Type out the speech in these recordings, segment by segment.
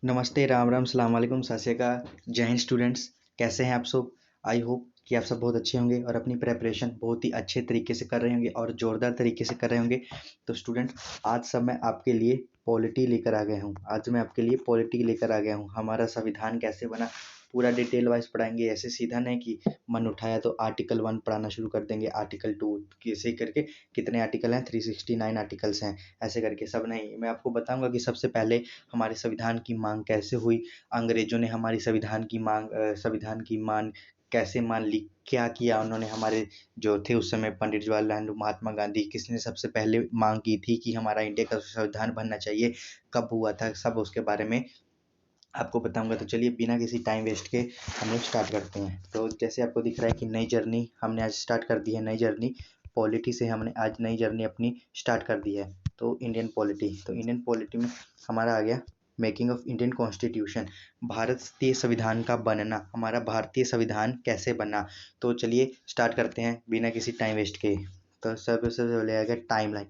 नमस्ते, राम राम, सलाम वालेकुम, सत श्री अकाल, जय हिंद स्टूडेंट्स। कैसे हैं आप सब? आई होप कि आप सब बहुत अच्छे होंगे और अपनी प्रेपरेशन बहुत ही अच्छे तरीके से कर रहे होंगे और ज़ोरदार तरीके से कर रहे होंगे। तो स्टूडेंट, आज सब मैं आपके लिए पॉलिटी लेकर आ गया हूँ। आज मैं आपके लिए पॉलिटी लेकर आ गया हूँ। हमारा संविधान कैसे बना पूरा डिटेल वाइज पढ़ाएंगे। ऐसे सीधा नहीं कि मन उठाया तो आर्टिकल 1 पढ़ाना शुरू कर देंगे, आर्टिकल 2 कैसे करके। कितने आर्टिकल हैं? 369 आर्टिकल्स हैं। ऐसे करके सब नहीं, मैं आपको बताऊंगा कि सबसे पहले हमारे संविधान की मांग कैसे हुई। अंग्रेजों ने हमारी संविधान की मांग कैसे मान ली, क्या किया उन्होंने। हमारे जो थे उस समय पंडित जवाहरलाल नेहरू, महात्मा गांधी, किसने सबसे पहले मांग की थी कि हमारा इंडिया का संविधान बनना चाहिए, कब हुआ था, सब उसके बारे में आपको बताऊंगा। तो चलिए बिना किसी टाइम वेस्ट के हम लोग स्टार्ट करते हैं। तो जैसे आपको दिख रहा है कि नई जर्नी हमने आज स्टार्ट कर दी है। नई जर्नी पॉलिटी से हमने आज नई जर्नी अपनी स्टार्ट कर दी है। तो इंडियन पॉलिटी में हमारा आ गया मेकिंग ऑफ इंडियन कॉन्स्टिट्यूशन, भारतीय संविधान का बनना। हमारा भारतीय संविधान कैसे बना, तो चलिए स्टार्ट करते हैं बिना किसी टाइम वेस्ट के। तो सबसे पहले आ गया टाइम लाइन,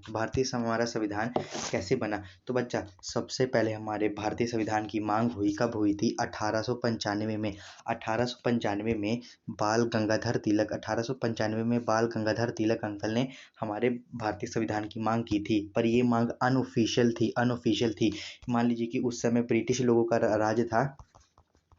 हमारा संविधान कैसे बना। तो बच्चा, सबसे पहले हमारे भारतीय संविधान की मांग हुई, कब हुई थी? 1895 में। 1895 में बाल गंगाधर तिलक अंकल ने हमारे भारतीय संविधान की मांग की थी। पर ये मांग अनऑफिशियल थी। मान लीजिए कि उस समय ब्रिटिश लोगों का राज था,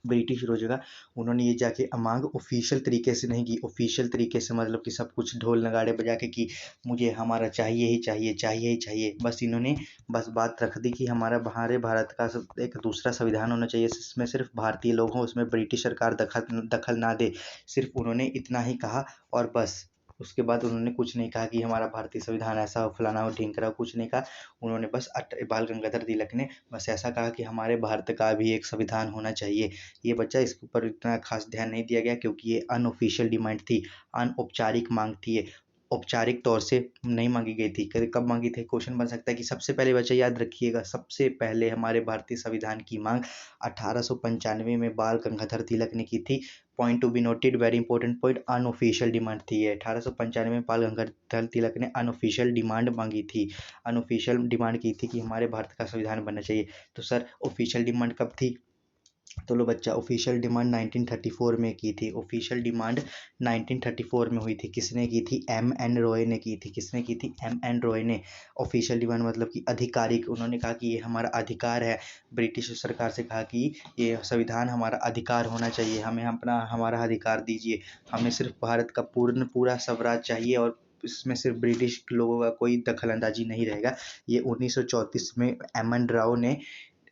ब्रिटिश रोज का। उन्होंने ये जाके मांग ऑफिशियल तरीके से नहीं की। ऑफिशियल तरीके से मतलब कि सब कुछ ढोल नगाड़े बजा के कि मुझे हमारा चाहिए ही चाहिए, चाहिए ही चाहिए। बस इन्होंने बस बात रख दी कि हमारे भारत का एक दूसरा संविधान होना चाहिए जिसमें सिर्फ भारतीय लोग हों, उसमें ब्रिटिश सरकार दखल ना दे। सिर्फ उन्होंने इतना ही कहा और बस। उसके बाद उन्होंने कुछ नहीं कहा कि हमारा भारतीय संविधान ऐसा हो, फलाना हो, ढिंकरा हो, कुछ नहीं कहा। उन्होंने बस बाल गंगाधर तिलक ने बस ऐसा कहा कि हमारे भारत का भी एक संविधान होना चाहिए। ये बच्चा, इसके ऊपर इतना खास ध्यान नहीं दिया गया क्योंकि ये अनऑफिशियल डिमांड थी, अनौपचारिक मांग थी। ये औपचारिक तौर से नहीं मांगी गई थी। कब मांगी थी? क्वेश्चन बन सकता है कि सबसे पहले बच्चा याद रखिएगा, सबसे पहले हमारे भारतीय संविधान की मांग 1895 में बाल गंगाधर तिलक ने की थी। Point to be noted, very important point, unofficial demand थी ये। 1895 में बाल गंगाधर तिलक ने अनऑफिशियल डिमांड मांगी थी, अनऑफिशियल डिमांड की थी कि हमारे भारत का संविधान बनना चाहिए। तो सर, ऑफिशियल डिमांड कब थी? तो लो बच्चा, ऑफिशियल डिमांड 1934 में की थी। ऑफिशियल डिमांड 1934 में हुई थी। किसने की थी? एम एन रॉय ने की थी। किसने की थी? एम एन रॉय ने। ऑफिशियल डिमांड मतलब कि आधिकारिक, उन्होंने कहा कि ये हमारा अधिकार है। ब्रिटिश सरकार से कहा कि ये संविधान हमारा अधिकार होना चाहिए, हमें हमारा अधिकार दीजिए। हमें सिर्फ भारत का पूरा स्वराज चाहिए और इसमें सिर्फ ब्रिटिश लोगों का कोई दखल अंदाजी नहीं रहेगा। ये 1934 में एम एन राव ने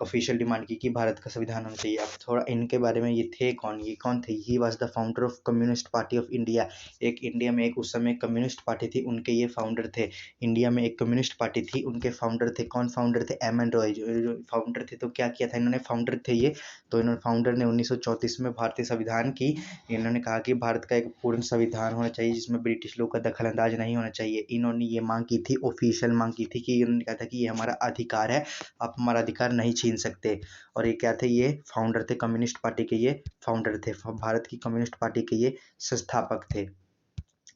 ऑफिशियल डिमांड की कि भारत का संविधान होना चाहिए। अब थोड़ा इनके बारे में, ये कौन थे? He was the founder of communist party of India. एक इंडिया में एक उस समय कम्युनिस्ट पार्टी थी, उनके ये फाउंडर थे। इंडिया में एक कम्युनिस्ट पार्टी थी, उनके फाउंडर थे। कौन फाउंडर थे? एम एन रॉय जो फाउंडर थे। तो क्या किया था इन्होंने? फाउंडर थे ये। तो इन्होंने फाउंडर ने 1934 में भारतीय संविधान की, इन्होंने कहा कि भारत का एक पूर्ण संविधान होना चाहिए जिसमें ब्रिटिश लोग का दखल अंदाज नहीं होना चाहिए। इन्होंने ये मांग की थी, ऑफिशियल मांग की थी कि इन्होंने कहा था कि ये हमारा अधिकार है, आप हमारा अधिकार नहीं छीन सकते। और ये क्या थे? ये फाउंडर थे कम्युनिस्ट पार्टी के, ये फाउंडर थे, भारत की कम्युनिस्ट पार्टी के ये संस्थापक थे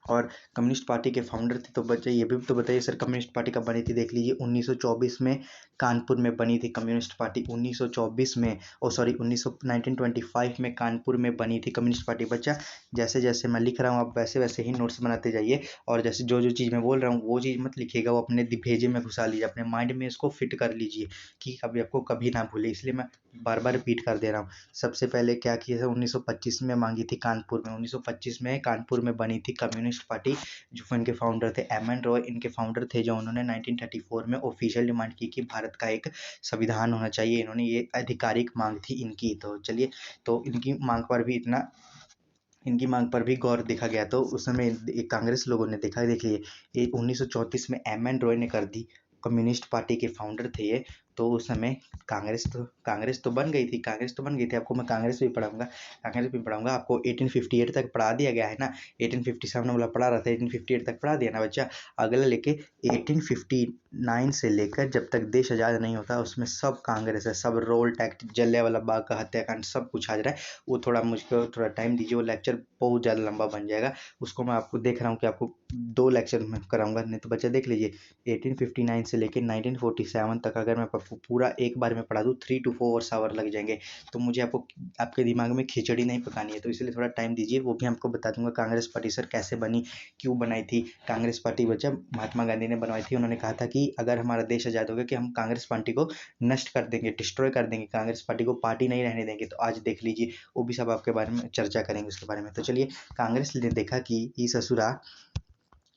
और कम्युनिस्ट पार्टी के फाउंडर थे। तो बच्चे ये भी तो बताइए सर, कम्युनिस्ट पार्टी कब बनी थी? देख लीजिए, 1924 में कानपुर में बनी थी कम्युनिस्ट पार्टी। 1924 में, 1925 में कानपुर में बनी थी कम्युनिस्ट पार्टी। बच्चा, जैसे जैसे मैं लिख रहा हूँ आप वैसे वैसे ही नोट्स बनाते जाइए और जैसे जो जो चीज़ मैं बोल रहा हूँ वो चीज़ मत लिखिएगा, वो अपने भेजे में घुसा लीजिए, अपने माइंड में इसको फिट कर लीजिए कि कभी आपको कभी ना भूले। इसलिए मैं बार बार रिपीट कर दे रहा हूँ। सबसे पहले क्या किया था? 1925 में मांगी थी कानपुर में। 1925 में कानपुर में बनी थी कम्युनिस्ट पार्टी, जो इनके फाउंडर थे एम एन रॉय। इनके फाउंडर थे जो उन्होंने 1934 में ऑफिशियल डिमांड की कि भारत का एक संविधान होना चाहिए। इन्होंने ये आधिकारिक मांग थी इनकी। तो चलिए, तो इनकी मांग पर भी गौर देखा गया। तो उस समय कांग्रेस लोगों ने देखा, देखिए ये 1934 में एम एन रॉय ने कर दी, कम्युनिस्ट पार्टी के फाउंडर थे ये। तो उस समय कांग्रेस तो बन गई थी। आपको मैं कांग्रेस भी पढ़ाऊंगा। आपको 1858 तक पढ़ा दिया गया है ना। 1857 वाला पढ़ा रहा था, 1858 तक पढ़ा दिया ना बच्चा। अगला लेके 1850 9 से लेकर जब तक देश आज़ाद नहीं होता उसमें सब कांग्रेस है, सब रोल टैक्स, जलियांवाला बाग का हत्याकांड सब कुछ आ जा रहा है। वो थोड़ा मुझको थोड़ा टाइम दीजिए, वो लेक्चर बहुत ज़्यादा लंबा बन जाएगा। उसको मैं आपको देख रहा हूँ कि आपको 2 लेक्चर में कराऊंगा, नहीं तो बच्चा देख लीजिए 1859 से लेकर 1947 तक अगर मैं पूरा एक बार में पढ़ा दूँ 3 to 4 आवर लग जाएंगे। तो मुझे आपको आपके दिमाग में खिचड़ी नहीं पकानी है, तो इसलिए थोड़ा टाइम दीजिए। वो भी आपको बता दूंगा कांग्रेस पार्टी सर कैसे बनी, क्यों बनाई थी कांग्रेस पार्टी। बच्चा महात्मा गांधी ने बनवाई थी, उन्होंने कहा था कि अगर हमारा देश आज़ाद हो गया कि हम कांग्रेस पार्टी को नष्ट कर देंगे, डिस्ट्रॉय कर देंगे, कांग्रेस पार्टी को पार्टी नहीं रहने देंगे। तो आज देख लीजिए, वो भी सब आपके बारे में चर्चा करेंगे उसके बारे में। तो चलिए, कांग्रेस ने देखा कि ये ससुरा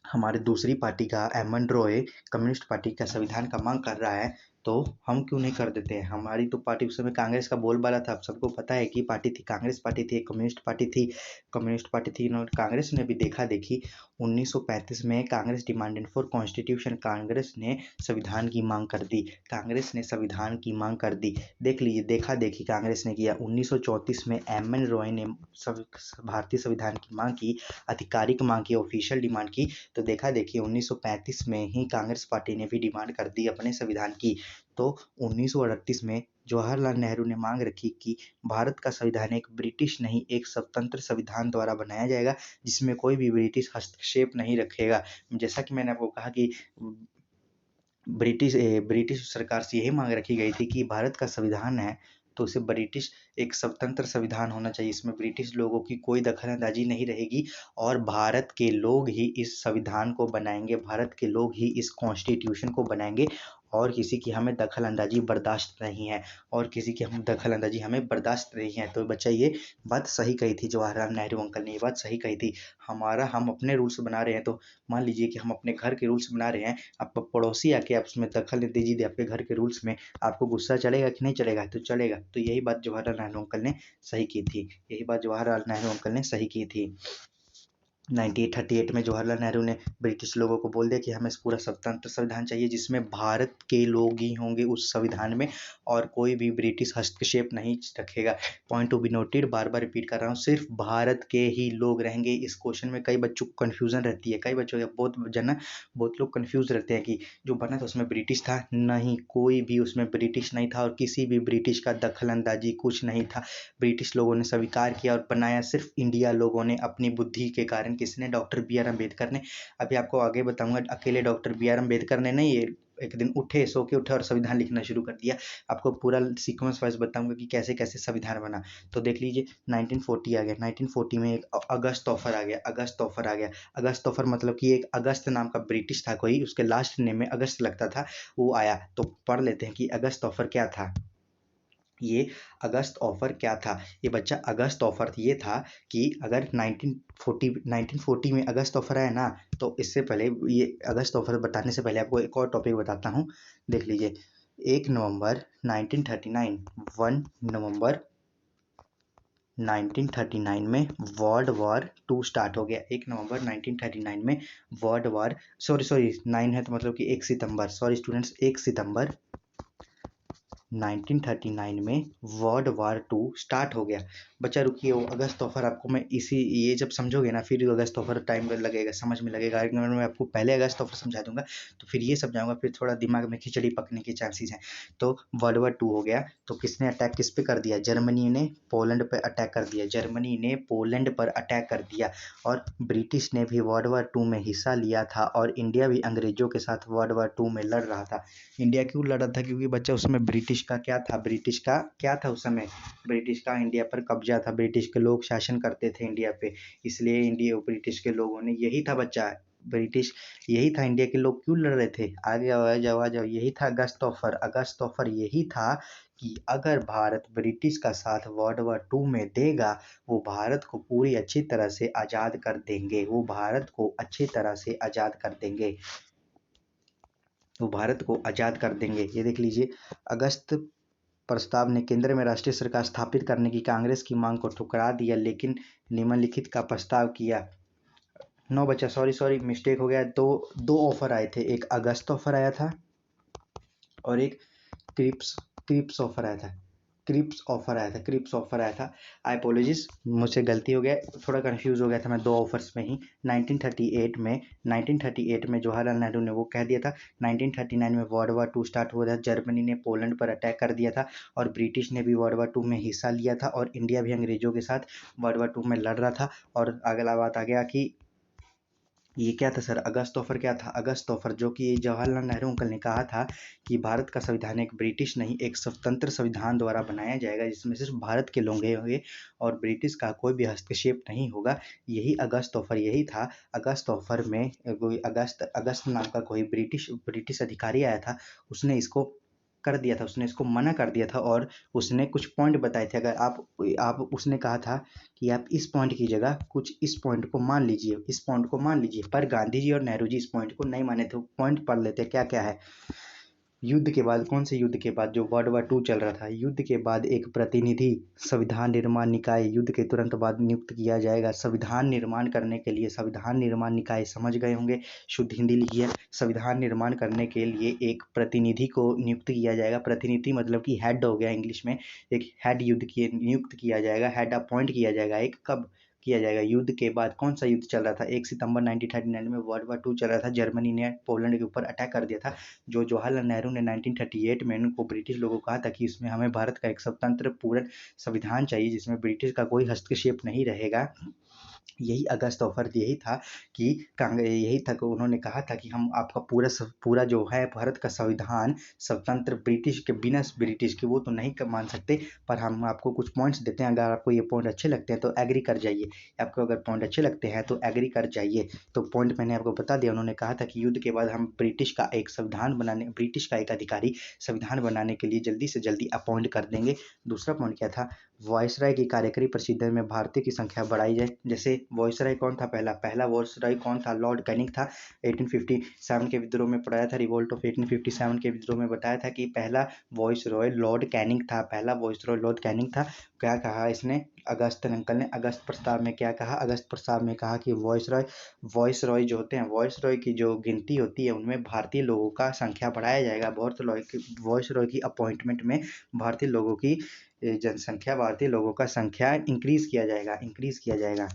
हमारे दूसरी पार्टी का M N Roy communist party का संविधान का मांग कर रहा है, तो हम क्यों नहीं कर देते हैं। हमारी तो पार्टी उस समय कांग्रेस का बोलबाला था, आप सबको पता है कि पार्टी थी, कांग्रेस पार्टी थी, कम्युनिस्ट पार्टी थी, कम्युनिस्ट पार्टी थी। कांग्रेस ने भी देखा देखी 1935 में Congress demanded for constitution, Congress ने संविधान की मांग कर दी, कांग्रेस ने संविधान की मांग कर दी। देख लीजिए, देखा देखी कांग्रेस ने किया। 1934 में एम एन रॉय ने भारतीय संविधान की मांग की, आधिकारिक मांग की, ऑफिशियल डिमांड की। तो देखा देखिए 1935 में ही कांग्रेस पार्टी ने भी डिमांड कर दी अपने संविधान की। तो 1938 में जवाहरलाल नेहरू ने मांग रखी कि भारत का संविधान एक ब्रिटिश नहीं, एक स्वतंत्र संविधान द्वारा बनाया जाएगा, जिसमें कोई भी ब्रिटिश हस्तक्षेप नहीं रखेगा। जैसा कि मैंने आपको कहा कि ब्रिटिश सरकार से यही मांग रखी गई थी कि भारत का संविधान है तो उसे ब्रिटिश एक स्वतंत्र संविधान होना चाहिए, इसमें ब्रिटिश लोगों की कोई दखलअंदाजी नहीं रहेगी, और भारत के लोग ही इस संविधान को बनाएंगे, भारत के लोग ही इस कॉन्स्टिट्यूशन को बनाएंगे, और किसी की हमें दखलअंदाजी बर्दाश्त नहीं है, और किसी की हम दखलअंदाजी हमें बर्दाश्त नहीं है। तो बच्चा ये बात सही कही थी, जवाहरलाल नेहरू अंकल ने ये बात सही कही थी। हम अपने रूल्स बना रहे हैं, तो मान लीजिए कि हम अपने घर के रूल्स बना रहे हैं, आप पड़ोसी आके आप उसमें दखल दीजिए दे आपके घर के रूल्स में, आपको गुस्सा चलेगा कि नहीं चलेगा? तो चलेगा। तो यही बात जवाहरलाल नेहरू अंकल ने सही की थी, यही बात जवाहरलाल नेहरू अंकल ने सही की थी। 1938 में जवाहरलाल नेहरू ने ब्रिटिश लोगों को बोल दिया कि हमें पूरा स्वतंत्र संविधान चाहिए, जिसमें भारत के लोग ही होंगे उस संविधान में, और कोई भी ब्रिटिश हस्तक्षेप नहीं रखेगा। Point to be noted, bar bar repeat कर रहा हूँ, सिर्फ भारत के ही लोग रहेंगे। इस क्वेश्चन में कई बच्चों को कन्फ्यूजन रहती है, कई बच्चों बहुत लोग कन्फ्यूज रहते हैं कि जो बना था उसमें ब्रिटिश था। नहीं, कोई भी उसमें ब्रिटिश नहीं था, और किसी भी ब्रिटिश का दखल अंदाजी कुछ नहीं था। ब्रिटिश लोगों ने स्वीकार किया और बनाया सिर्फ इंडिया लोगों ने अपनी बुद्धि के कारण। किसने? डॉक्टर बी आर अम्बेडकर ने। अभी आपको आगे बताऊंगा, अकेले डॉक्टर बी आर अम्बेडकर ने नहीं, ये एक दिन सो के उठे और संविधान लिखना शुरू कर दिया। आपको पूरा सीक्वेंस वाइज बताऊंगा कि कैसे कैसे संविधान बना। तो देख लीजिए, 1940 आ गया, 1940 में एक अगस्त ऑफर आ गया, अगस्त ऑफर आ गया। अगस्त ऑफर मतलब कि एक अगस्त नाम का ब्रिटिश था कोई, उसके लास्ट नेम में अगस्त लगता था, वो आया। तो पढ़ लेते हैं कि अगस्त ऑफर क्या था। ये अगस्त ऑफर क्या था? ये बच्चा अगस्त ऑफर ये था कि अगर 1940 में अगस्त ऑफर आया ना, तो इससे पहले ये अगस्त ऑफर बताने से पहले आपको एक और टॉपिक बताता हूँ। देख लीजिए, 1 नवंबर 1939, 1 नवंबर 1939 में वर्ल्ड वॉर 2 स्टार्ट हो गया। 1 नवंबर 1939 में वर्ल्ड वॉर, सॉरी 9 है तो मतलब कि 1 सितंबर, सॉरी स्टूडेंट्स, 1 सितंबर 1939 में वर्ल्ड वार 2 स्टार्ट हो गया। बच्चा रुकिए, वो अगस्त ऑफर आपको मैं ये जब समझोगे ना, फिर अगस्त ऑफर टाइम लगेगा, समझ में लगेगा। अगर मैं आपको पहले अगस्त ऑफर समझा दूंगा तो फिर ये समझाऊंगा, फिर थोड़ा दिमाग में खिचड़ी पकने के चांसेस हैं। तो वर्ल्ड वार 2 हो गया, तो किसने अटैक किस पे कर दिया? जर्मनी ने पोलैंड पर अटैक कर दिया, जर्मनी ने पोलैंड पर अटैक कर दिया। और ब्रिटिश ने भी वर्ल्ड वार 2 में हिस्सा लिया था, और इंडिया भी अंग्रेजों के साथ वर्ल्ड वार 2 में लड़ रहा था। इंडिया क्यों लड़ रहा था? क्योंकि बच्चा उसमें ब्रिटिश का क्या था, ब्रिटिश का क्या था उस समय? ब्रिटिश का इंडिया पर कब्जा था, ब्रिटिश के लोग शासन करते थे इंडिया पे, इसलिए इंडिया ब्रिटिश के लोगों ने, यही था बच्चा, ब्रिटिश यही था। इंडिया के लोग क्यों लड़ रहे थे? आगे आ जाओ, यही था अगस्त ऑफर। अगस्त ऑफर यही था कि अगर भारत ब्रिटिश का साथ वर्ल्ड वार 2 में देगा, वो भारत को पूरी अच्छी तरह से आज़ाद कर देंगे, वो भारत को अच्छी तरह से आज़ाद कर देंगे, वो भारत को आज़ाद कर देंगे। ये देख लीजिए, अगस्त प्रस्ताव ने केंद्र में राष्ट्रीय सरकार स्थापित करने की कांग्रेस की मांग को ठुकरा दिया, लेकिन निम्नलिखित का प्रस्ताव किया। नो बच्चा, सॉरी मिस्टेक हो गया। दो ऑफर आए थे, एक अगस्त ऑफर आया था और एक क्रिप्स ऑफर आया था। क्रिप्स ऑफर आया था, क्रिप्स ऑफर आया था। आई अपोलॉजिस, मुझसे गलती हो गया, थोड़ा कंफ्यूज हो गया था मैं दो ऑफर्स में ही। 1938 में जवाहरलाल नेहरू ने वो कह दिया था। 1939 में वर्ल्ड वार टू स्टार्ट हुआ था, जर्मनी ने पोलैंड पर अटैक कर दिया था और ब्रिटिश ने भी वर्ल्ड वार टू में हिस्सा लिया था और इंडिया भी अंग्रेजों के साथ वर्ल्ड वार टू में लड़ रहा था। और अगला बात आ गया कि ये क्या था सर, अगस्त ऑफर क्या था? अगस्त ऑफर जो कि जवाहरलाल नेहरू अंकल ने कहा था कि भारत का संविधान एक ब्रिटिश नहीं, एक स्वतंत्र संविधान द्वारा बनाया जाएगा जिसमें सिर्फ भारत के लोग होंगे और ब्रिटिश का कोई भी हस्तक्षेप नहीं होगा। यही अगस्त ऑफर यही था। अगस्त ऑफर में कोई अगस्त नाम का कोई ब्रिटिश अधिकारी आया था, उसने इसको कर दिया था, उसने इसको मना कर दिया था और उसने कुछ पॉइंट बताए थे। अगर आप उसने कहा था कि आप इस पॉइंट की जगह कुछ इस पॉइंट को मान लीजिए, इस पॉइंट को मान लीजिए, पर गांधी जी और नेहरू जी इस पॉइंट को नहीं माने थे। पॉइंट पढ़ लेते क्या क्या है। युद्ध के बाद, कौन से युद्ध के बाद? जो वर्ल्ड वार टू चल रहा था, युद्ध के बाद एक प्रतिनिधि संविधान निर्माण निकाय युद्ध के तुरंत बाद नियुक्त किया जाएगा। संविधान निर्माण करने के लिए, संविधान निर्माण निकाय समझ गए होंगे, शुद्ध हिंदी लिखिए। संविधान निर्माण करने के लिए एक प्रतिनिधि को नियुक्त किया जाएगा। प्रतिनिधि मतलब कि हेड हो गया इंग्लिश में। एक हेड युद्ध की नियुक्त किया जाएगा, हेड अपॉइंट किया जाएगा। एक कब किया जाएगा? युद्ध के बाद। कौन सा युद्ध चल रहा था? 1 सितंबर 1939 में वर्ल्ड वार टू चल रहा था, जर्मनी ने पोलैंड के ऊपर अटैक कर दिया था। जो जवाहरलाल नेहरू ने 1938 में उनको ब्रिटिश लोगों को कहा था कि इसमें हमें भारत का एक स्वतंत्र पूर्ण संविधान चाहिए जिसमें ब्रिटिश का कोई हस्तक्षेप नहीं रहेगा। यही अगस्त ऑफर यही था कि यही था कि उन्होंने कहा था कि हम आपका पूरा जो है भारत का संविधान स्वतंत्र, ब्रिटिश के बिना ब्रिटिश के वो तो नहीं मान सकते, पर हम आपको कुछ पॉइंट्स देते हैं, अगर आपको ये पॉइंट अच्छे लगते हैं तो एग्री कर जाइए। आपको अगर पॉइंट अच्छे लगते हैं तो एग्री कर जाइए। तो पॉइंट मैंने आपको बता दिया। उन्होंने कहा था कि युद्ध के बाद हम ब्रिटिश का एक संविधान बनाने, ब्रिटिश का एक अधिकारी संविधान बनाने के लिए जल्दी से जल्दी अपॉइंट कर देंगे। दूसरा पॉइंट क्या था? वायसराय की कार्यकारी परिषद में भारतीय की संख्या बढ़ाई जाए। जैसे वायसराय कौन था? पहला वायसराय कौन था? लॉर्ड कैनिंग था। 1857 के विद्रोह में पढ़ाया था, रिवोल्ट ऑफ 1857 के विद्रोह में बताया था कि पहला वायसराय लॉर्ड कैनिंग था, पहला वायसराय लॉर्ड कैनिंग था। क्या कहा इसने, अगस्त अंकल ने अगस्त प्रस्ताव में क्या कहा? अगस्त प्रस्ताव में कहा कि वायसराय जो होते हैं, वायसराय की जो गिनती होती है उनमें भारतीय लोगों का संख्या बढ़ाया जाएगा। वायसराय की अपॉइंटमेंट में भारतीय लोगों की जनसंख्या, भारतीय लोगों का संख्या इंक्रीज किया जाएगा।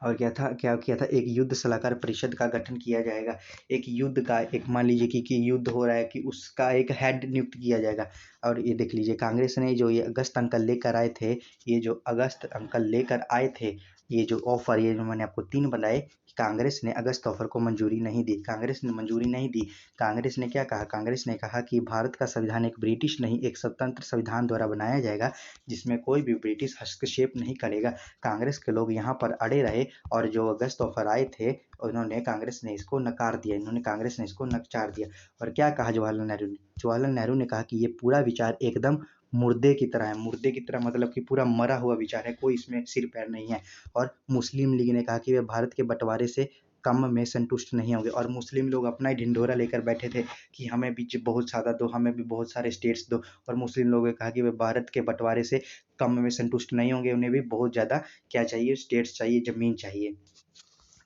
और क्या किया था? एक युद्ध सलाहकार परिषद का गठन किया जाएगा। एक युद्ध का, एक मान लीजिए कि युद्ध हो रहा है कि उसका एक हेड नियुक्त किया जाएगा। और ये देख लीजिए, कांग्रेस ने जो ये अगस्त अंकल लेकर आए थे, ये जो अगस्त अंकल लेकर आए थे, ये जो ऑफर, ये जो मैंने आपको 3 बताए, कांग्रेस ने अगस्त ऑफर को मंजूरी नहीं दी। कांग्रेस ने मंजूरी नहीं दी। कांग्रेस ने क्या कहा? कांग्रेस ने कहा कि भारत का संविधान एक ब्रिटिश नहीं, एक स्वतंत्र संविधान द्वारा बनाया जाएगा जिसमें कोई भी ब्रिटिश हस्तक्षेप नहीं करेगा। कांग्रेस के लोग यहाँ पर अड़े रहे और जो अगस्त ऑफर आए थे कांग्रेस ने इसको नकार दिया। कांग्रेस ने इसको नकार दिया। और क्या कहा जवाहरलाल नेहरू ने? जवाहरलाल नेहरू ने कहा कि ये पूरा विचार एकदम मुर्दे की तरह है। मुर्दे की तरह मतलब कि पूरा मरा हुआ विचार है, कोई इसमें सिर पैर नहीं है। और मुस्लिम लीग ने कहा कि वे भारत के बंटवारे से कम में संतुष्ट नहीं होंगे। और मुस्लिम लोग अपना ही ढिंढोरा लेकर बैठे थे कि हमें भी बहुत ज़्यादा दो, हमें भी बहुत सारे स्टेट्स दो। और मुस्लिम लोगों ने कहा कि वे भारत के बंटवारे से कम में संतुष्ट नहीं होंगे, उन्हें भी बहुत ज़्यादा क्या चाहिए? स्टेट्स चाहिए, ज़मीन चाहिए।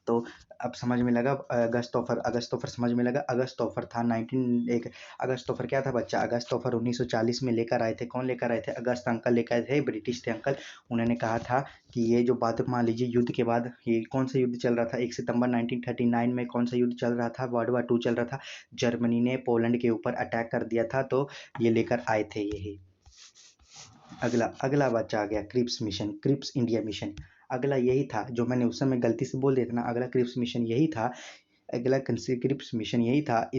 तो अब समझ में लगा अगस्त ऑफर समझ में लगा। अगस्त ऑफर था 19 एक अगस्त ऑफर क्या था बच्चा? अगस्त ऑफर 1940 में लेकर आए थे। कौन लेकर आए थे? अगस्त अंकल लेकर आए थे, ब्रिटिश थे अंकल। उन्होंने कहा था कि ये जो बात, मान लीजिए युद्ध के बाद ये कौन सा युद्ध चल रहा था? 1 सितंबर 1939 में कौन सा युद्ध चल रहा था? वर्ल्ड वार टू चल रहा था। जर्मनी ने पोलैंड के ऊपर अटैक कर दिया था, तो ये लेकर आए थे यही। अगला बच्चा आ गया, Cripps mission, Cripps India mission. अगला यही था जो मैंने उस समय गलती से बोल दिया था ना, अगला क्रिप्स मिशन यही था। अगला क्रिप्स मिशन यही था।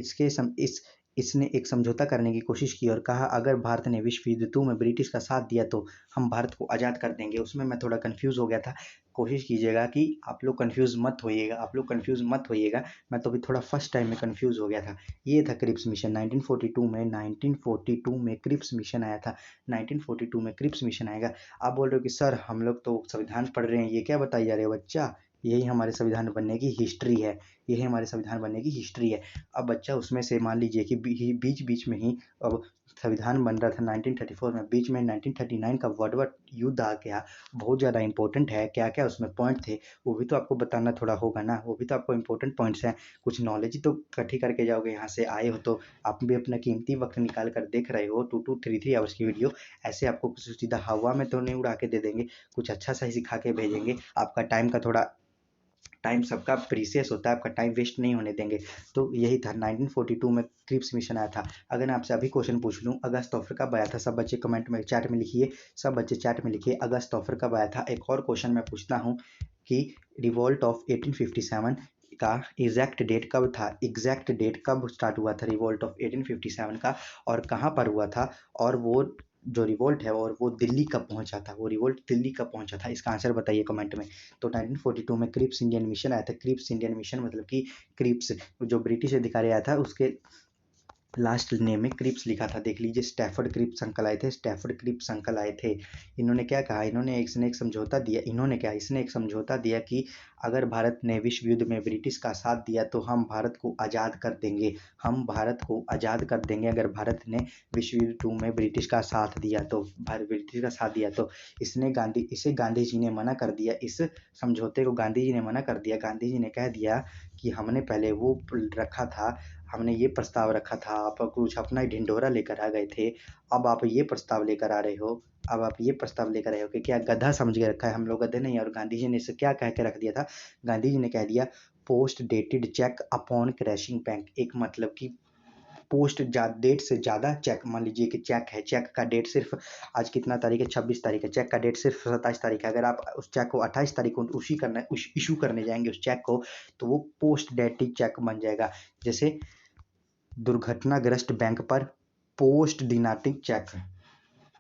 इसने एक समझौता करने की कोशिश की और कहा अगर भारत ने विश्व युद्ध 2 में ब्रिटिश का साथ दिया तो हम भारत को आज़ाद कर देंगे। उसमें मैं थोड़ा कंफ्यूज हो गया था। कोशिश कीजिएगा कि आप लोग कंफ्यूज मत होइएगा। मैं तो अभी थोड़ा फर्स्ट टाइम में कंफ्यूज हो गया था। ये था क्रिप्स मिशन। 1942 में क्रिप्स मिशन आया था। 1942 में क्रिप्स मिशन आएगा। आप बोल रहे हो कि सर हम लोग तो संविधान पढ़ रहे हैं, ये क्या बताई जा रहे हो बच्चा? यही हमारे संविधान बनने की हिस्ट्री है। यही हमारे संविधान बनने की हिस्ट्री है। अब बच्चा उसमें से मान लीजिए कि बीच बीच में ही अब संविधान बन रहा था 1934 में, बीच में 1939 का वर्ल्ड वार युद्ध आ गया, बहुत ज़्यादा इंपॉर्टेंट है, क्या क्या उसमें पॉइंट थे वो भी तो आपको बताना थोड़ा होगा ना, वो भी तो आपको इंपॉर्टेंट पॉइंट्स हैं, कुछ नॉलेज ही तो इकट्ठी करके जाओगे, यहाँ से आए हो तो आप भी अपना कीमती वक्त निकाल कर देख रहे हो 2-3 आवर्स की वीडियो, ऐसे आपको कुछ सीधा हवा में तो नहीं उड़ा के दे देंगे, कुछ अच्छा सा ही सिखा के भेजेंगे, आपका टाइम का थोड़ा, टाइम सबका प्रीसियस होता है, आपका टाइम वेस्ट नहीं होने देंगे। तो यही था 1942 में क्रिप्स मिशन आया था। अगर मैं आपसे अभी क्वेश्चन पूछ लूँ अगस्त ऑफर कब आया था, सब बच्चे कमेंट में चैट में लिखिए, सब बच्चे चैट में लिखिए अगस्त ऑफर कब आया था। एक और क्वेश्चन मैं पूछता हूँ कि रिवॉल्ट ऑफ 1857 का एग्जैक्ट डेट कब था, एग्जैक्ट डेट कब स्टार्ट हुआ था रिवॉल्ट ऑफ 1857 का, और कहाँ पर हुआ था, और वो जो रिवोल्ट है और वो दिल्ली कब पहुंचा था, वो रिवोल्ट दिल्ली कब पहुंचा था, इसका आंसर बताइए कमेंट में। तो 1942 में क्रिप्स इंडियन मिशन आया था, क्रिप्स इंडियन मिशन मतलब कि क्रिप्स जो ब्रिटिश अधिकारी आया था उसके लास्ट नेम में क्रिप्स लिखा था, देख लीजिए स्टैफर्ड क्रिप्स अंकल आए थे, स्टैफर्ड क्रिप्स अंकल आए थे। इन्होंने क्या कहा, इन्होंने इसने एक समझौता दिया, इन्होंने क्या, इसने एक समझौता दिया कि अगर भारत ने विश्व युद्ध में ब्रिटिश का साथ दिया तो हम भारत को आज़ाद कर देंगे, हम भारत को आज़ाद कर देंगे अगर भारत ने विश्व युद्ध 2 में ब्रिटिश का साथ दिया तो, ब्रिटिश का साथ दिया तो। इसे गांधी जी ने मना कर दिया, इस समझौते को गांधी जी ने मना कर दिया, गांधी जी ने कह दिया कि हमने पहले वो रखा था, हमने ये प्रस्ताव रखा था, आप कुछ अपना ही ढिंढोरा लेकर आ गए थे, अब आप ये प्रस्ताव लेकर आ रहे हो, अब आप ये प्रस्ताव लेकर आए हो कि क्या गधा समझ के रखा है, हम लोग गधे नहीं। और गांधी जी ने इसे क्या कह के रख दिया था, गांधी जी ने कह दिया post dated cheque upon crashing bank, एक मतलब कि पोस्ट डेट से ज़्यादा चेक, मान लीजिए कि चेक है, चेक का डेट सिर्फ आज कितना तारीख है, 26 तारीख है, चेक का डेट सिर्फ 27 तारीख है, अगर आप उस चेक को 28 तारीख को इशू करने जाएंगे उस चेक को, तो वो पोस्ट डेटेड चेक बन जाएगा। जैसे दुर्घटनाग्रस्त बैंक पर पोस्ट डिनाटिक चेक,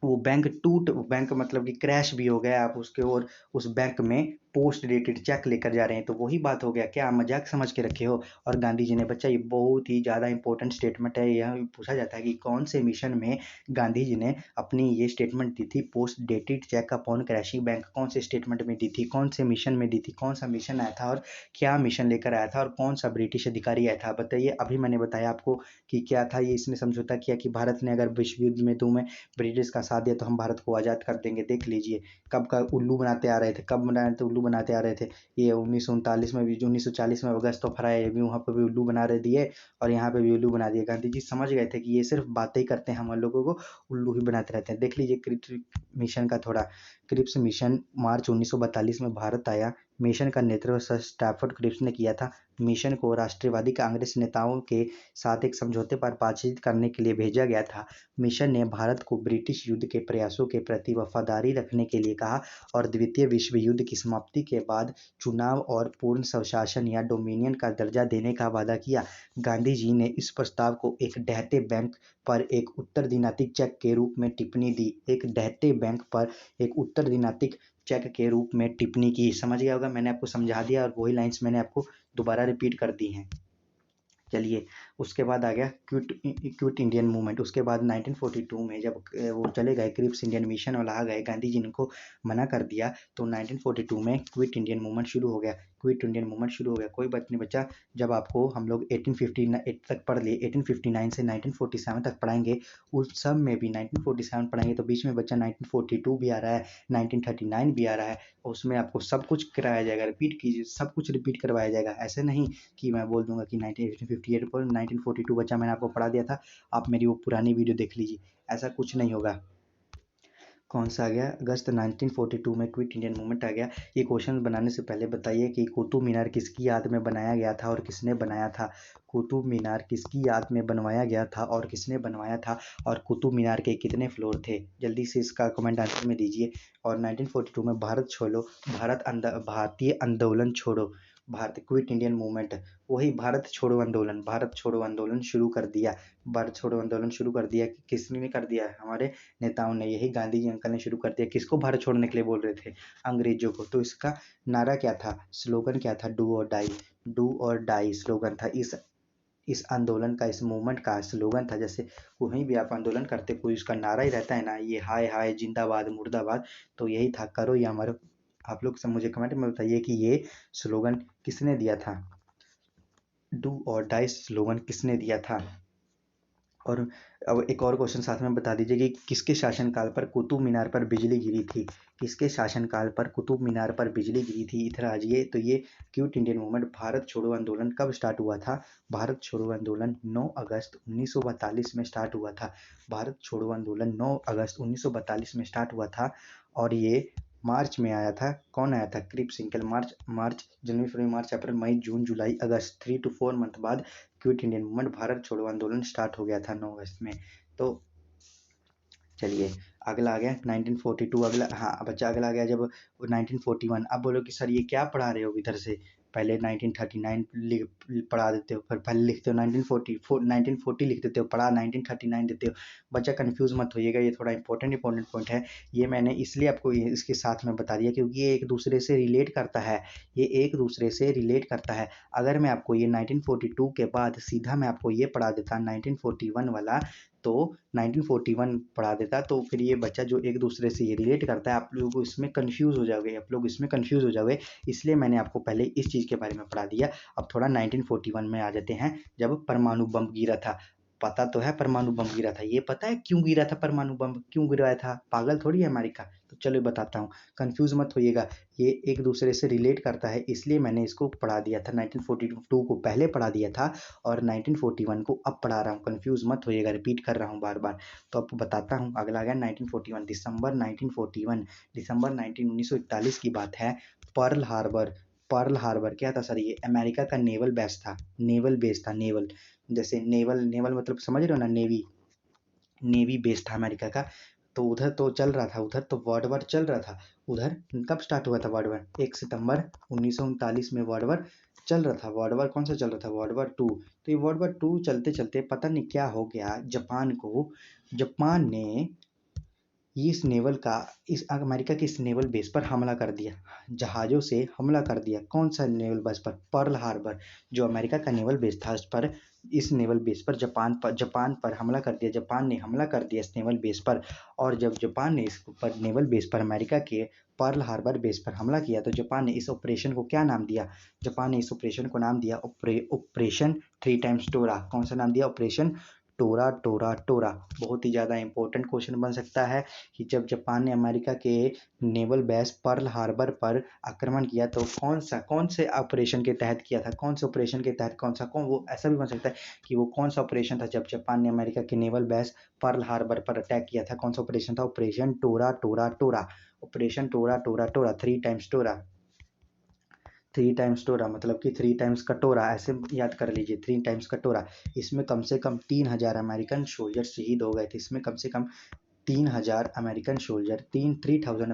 वो बैंक मतलब कि क्रैश भी हो गया, आप उसके और उस बैंक में पोस्ट डेटेड चेक लेकर जा रहे हैं, तो वही बात हो गया, क्या आप मजाक समझ के रखे हो। और गांधी जी ने, बच्चा ये बहुत ही ज़्यादा इंपॉर्टेंट स्टेटमेंट है, यह पूछा जाता है कि कौन से मिशन में गांधी जी ने अपनी ये स्टेटमेंट दी थी, post dated cheque upon crashing bank, कौन से स्टेटमेंट में दी थी, कौन से मिशन में दी थी, कौन सा मिशन आया था और क्या मिशन लेकर आया था और कौन सा ब्रिटिश अधिकारी आया था, बताइए। अभी मैंने बताया आपको कि क्या था ये, इसने समझौता किया कि भारत ने अगर विश्व युद्ध में 2 में ब्रिटिश का साथ दिया तो हम भारत को आज़ाद कर देंगे, देख लीजिए कब का उल्लू बनाते आ रहे थे, कब बनाए थे, उल्लू बनाते आ रहे थे, ये 1939 में भी, 1940 में अगस्त तो फहराया, ये भी वहाँ पर भी उल्लू बना रहे दिए और यहाँ पे भी उल्लू बना दिए। गांधी जी समझ गए थे कि ये सिर्फ बातें ही करते हैं, हम लोगों को उल्लू ही बनाते रहते हैं। देख लीजिए क्रिप्स मिशन का थोड़ा, क्रिप्स मिशन मार्च 1942 में भारत आया, मिशन का नेतृत्व सर स्टैफर्ड क्रिप्स ने किया था, मिशन को राष्ट्रवादी कांग्रेस नेताओं के साथ एक समझौते पर बातचीत करने के लिए भेजा गया था। मिशन ने भारत को ब्रिटिश युद्ध के प्रयासों के प्रति वफादारी रखने के लिए कहा और द्वितीय विश्व युद्ध की समाप्ति के बाद चुनाव और पूर्ण स्वशासन या डोमिनियन का दर्जा देने का वादा किया। गांधी जी ने इस प्रस्ताव को एक डहते बैंक पर एक उत्तरदिनातिक चेक के रूप में टिप्पणी दी, एक डहते बैंक पर एक उत्तरदिनातिक चेक के रूप में टिप्पणी की। समझ गया होगा, मैंने आपको समझा दिया और वही लाइंस मैंने आपको दोबारा रिपीट कर दी हैं। चलिए, उसके बाद आ गया क्विट इंडियन मूवमेंट। उसके बाद 1942 में जब वो चले गए क्रिप्स इंडियन मिशन वाला आ गए, गांधी जी ने इनको मना कर दिया, तो 1942 में क्विट इंडियन मूवमेंट शुरू हो गया, क्विट इंडियन मूवमेंट शुरू हो गया। कोई बात नहीं बच्चा, जब आपको हम लोग 1858 तक पढ़ लिए, 1859 से 1947 तक पढ़ाएंगे, उस सब में भी 1947 पढ़ाएंगे तो बीच में बच्चा 1942 भी आ रहा है, 1939 भी आ रहा है, उसमें आपको सब कुछ कराया जाएगा, रिपीट कीजिए, सब कुछ रिपीट करवाया जाएगा। ऐसे नहीं कि मैं बोल दूंगा कि 1958 पर 1942 बच्चा मैंने आपको पढ़ा दिया था, आप मेरी वो पुरानी वीडियो देख लीजिए, ऐसा कुछ नहीं होगा। कौन सा आ गया, अगस्त 1942 में क्विट इंडियन मूवमेंट आ गया। ये क्वेश्चन बनाने से पहले बताइए कि कुतुब मीनार किसकी याद में बनाया गया था और किसने बनाया था, कुतुब मीनार किसकी याद में बनवाया गया था और किसने बनवाया था, और कुतुब मीनार के कितने फ्लोर थे, जल्दी से इसका कमेंट आंसर में दीजिए। और 1942 में भारत छोड़ो, भारतीय आंदोलन छोड़ो, भारत क्विट इंडियन मूवमेंट, वही भारत छोड़ो आंदोलन, भारत छोड़ो आंदोलन शुरू कर दिया, भारत छोड़ो आंदोलन शुरू कर दिया, किसने कर दिया, हमारे नेताओं ने, यही गांधी जी अंकल ने शुरू कर दिया। किसको भारत छोड़ने के लिए बोल रहे थे, अंग्रेजों को। तो इसका नारा क्या था, स्लोगन क्या था, डू और डाई, डू और डाई स्लोगन था इस आंदोलन का, इस मूवमेंट का स्लोगन था। जैसे कहीं भी आप आंदोलन करते कोई उसका नारा ही रहता है ना, ये हाय हाय जिंदाबाद मुर्दाबाद, तो यही था करो या मरो। आप लोग सब मुझे कमेंट में बताइए कि ये स्लोगन किसने दिया था, डू और डाई स्लोगन किसने दिया था। और अब एक और क्वेश्चन साथ में बता दीजिए कि किसके शासनकाल पर कुतुब मीनार पर बिजली गिरी थी। किसके शासनकाल पर कुतुब मीनार पर बिजली गिरी थी। इधर आ जाइए। तो ये क्विट इंडियन मूवमेंट, भारत छोड़ो आंदोलन कब स्टार्ट हुआ था। भारत छोड़ो आंदोलन 9 अगस्त 1942 में स्टार्ट हुआ था। भारत छोड़ो आंदोलन 9 अगस्त 1942 में स्टार्ट हुआ था और ये मार्च में आया था। कौन आया था? क्रिप सिंकल। मार्च जनवरी फरवरी मार्च अप्रैल मई जून जुलाई अगस्त 3 to 4 मंथ बाद क्विट इंडियन मूवमेंट, भारत छोड़ो आंदोलन स्टार्ट हो गया था 9 अगस्त में। तो चलिए अगला आ गया 1942। अगला, हाँ बच्चा, अगला आ गया जब 1941। अब बोलो कि सर ये क्या पढ़ा रहे हो इधर से, पहले 1939 पढ़ा देते हो, फिर पहले लिखते हो 1940 लिख देते हो, पढ़ा 1939 देते हो। बच्चा कन्फ्यूज़ मत होइएगा, ये थोड़ा इंपॉर्टेंट पॉइंट है। ये मैंने इसलिए आपको इसके साथ में बता दिया क्योंकि ये एक दूसरे से रिलेट करता है। ये एक दूसरे से रिलेट करता है। अगर मैं आपको ये 1942 के बाद सीधा मैं आपको ये पढ़ा देता 1941 वाला, तो 1941 पढ़ा देता, तो फिर ये बच्चा जो एक दूसरे से ये रिलेट करता है, आप लोगों को इसमें कंफ्यूज हो जाओगे, आप लोग इसमें कंफ्यूज हो जाओगे। इसलिए मैंने आपको पहले इस चीज़ के बारे में पढ़ा दिया। अब थोड़ा 1941 में आ जाते हैं, जब परमाणु बम गिरा था। पता तो है परमाणु बम गिरा था। ये पता है क्यों गिरा था परमाणु बम, क्यों गिराया था? पागल थोड़ी है अमेरिका। तो चलो बताता हूँ, कंफ्यूज मत होइएगा। ये एक दूसरे से रिलेट करता है, इसलिए मैंने इसको पढ़ा दिया था। 1942 को पहले पढ़ा दिया था और 1941 को अब पढ़ा रहा हूँ। कंफ्यूज मत होइएगा, रिपीट कर रहा हूँ बार बार। तो आपको बताता हूँ। अगला आ गया 1941, दिसंबर 1941, दिसंबर 1941 की बात है। पर्ल हार्बर, पर्ल हार्बर क्या था सर? ये अमेरिका का नेवल बेस था, नेवल बेस था। नेवल जैसे नेवल, नेवल मतलब समझ रहे हो ना, नेवी, नेवी बेस था अमेरिका का। तो उधर तो चल रहा था, उधर तो वर्ल्ड वार चल रहा था। उधर कब स्टार्ट हुआ था वर्ल्ड वार? 1 सितंबर 1939 में वर्ल्ड वार चल रहा था। वर्ल्ड वार कौन सा चल रहा था? World war 2। तो ये वर्ल्ड वार 2 चलते चलते पता नहीं क्या हो गया जापान को। जापान ने इस नेवल का, इस अमेरिका के इस नेवल बेस पर हमला कर दिया, जहाज़ों से हमला कर दिया। कौन सा नेवल बेस पर? पर्ल हार्बर, जो अमेरिका का नेवल बेस था, उस पर, इस नेवल बेस पर जापान पर हमला कर दिया। जापान ने हमला कर दिया इस नेवल बेस पर। और जब जापान ने इस पर नेवल बेस पर, अमेरिका के पर्ल हार्बर बेस पर हमला किया, तो जापान ने इस ऑपरेशन को क्या नाम दिया? जापान ने इस ऑपरेशन को नाम दिया ऑपरेशन 3 टाइम्स टोरा। कौन सा नाम दिया? ऑपरेशन टोरा टोरा टोरा। बहुत ही ज़्यादा इंपॉर्टेंट क्वेश्चन बन सकता है कि जब जापान ने अमेरिका के नेवल बेस पर्ल हार्बर पर आक्रमण किया, तो कौन से ऑपरेशन के तहत किया था? कौन से ऑपरेशन के तहत, कौन वो ऐसा भी बन सकता है कि वो कौन सा ऑपरेशन था जब जापान ने अमेरिका के नेवल बेस पर्ल हार्बर पर अटैक किया था? कौन सा ऑपरेशन था? Operation Tora Tora Tora. Operation Tora Tora Tora, 3 times Tora. 3 times Tora मतलब कि 3 टाइम्स कटोरा, ऐसे याद कर लीजिए। 3 टाइम्स कटोरा। इसमें कम से कम 3000 अमेरिकन सोल्जर शहीद हो गए थे। इसमें कम से कम 3000 अमेरिकन सोल्जर, 3000